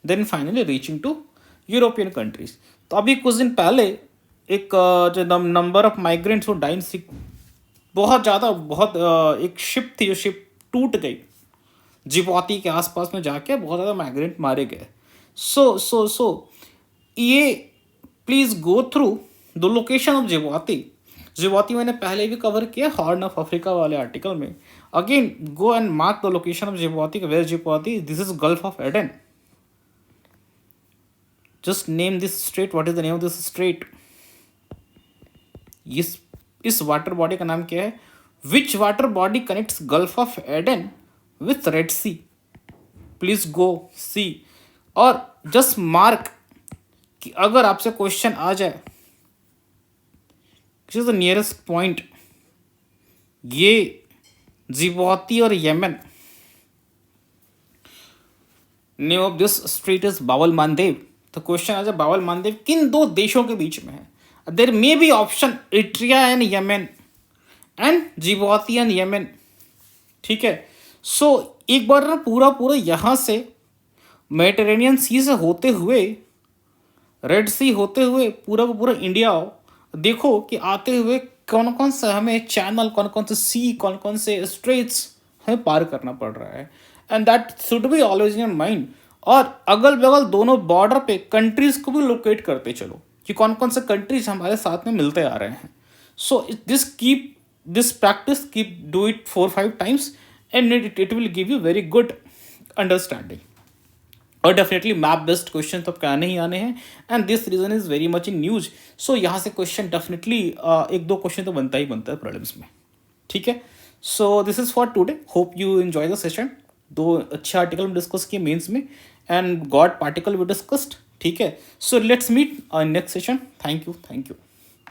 then finally reaching to European countries. तो अभी कुछ दिन पहले एक जो नंबर ऑफ माइग्रेंट्स और डाइन सी, बहुत ज़्यादा, एक शिप थी, जो शिप टूट गई जिबौती के आसपास में जाके, बहुत ज़्यादा माइग्रेंट मारे गए। सो ये please go through the location of Djibouti मैंने पहले भी कवर किया हॉर्न ऑफ अफ्रीका वाले आर्टिकल में। Again go and mark the location of Djibouti, where Djibouti, this is Gulf of Aden. Just name this strait, what is the name of this strait. इस वाटर बॉडी का नाम क्या है? Which water body connects Gulf of Aden with Red Sea? Please go see और जस्ट मार्क कि अगर आपसे क्वेश्चन आ जाए which is the nearest point, ये जिबौती और Yemen, name of this straight is बाबल मानदेव। तो क्वेश्चन आ जाए बाबल मानदेव किन दो देशों के बीच में है? There may be option Eritrea and Yemen and Djibouti and Yemen. ठीक है, सो एक बार ना पूरा यहाँ से मेडिटेरेनियन सी से होते हुए, रेड सी होते हुए पूरा का पूरा इंडिया आओ, देखो कि आते हुए कौन कौन सा हमें चैनल, कौन कौन से सी, कौन कौन से स्ट्रेट्स हमें पार करना पड़ रहा है। And that should be always in mind. और अगल बगल दोनों बॉर्डर पे कंट्रीज को भी लोकेट करते चलो कि कौन कौन से कंट्रीज हमारे साथ में मिलते आ रहे हैं। So this practice keep do it 4-5 times and it will give you very good understanding। और डेफिनेटली मैप बेस्ड क्वेश्चन तो आपके आने ही आने हैं, and this region is very much in news. So यहाँ से क्वेश्चन डेफिनेटली एक दो क्वेश्चन तो बनता ही बनता है प्रॉब्लम्स में। ठीक है, so this is for today, hope you enjoy the session. दो अच्छे आर्टिकल में डिस्कस किए मेंस में, एंड गॉड पार्टिकल भी डिस्कस्ड। ठीक है, so let's meet next session. Thank you.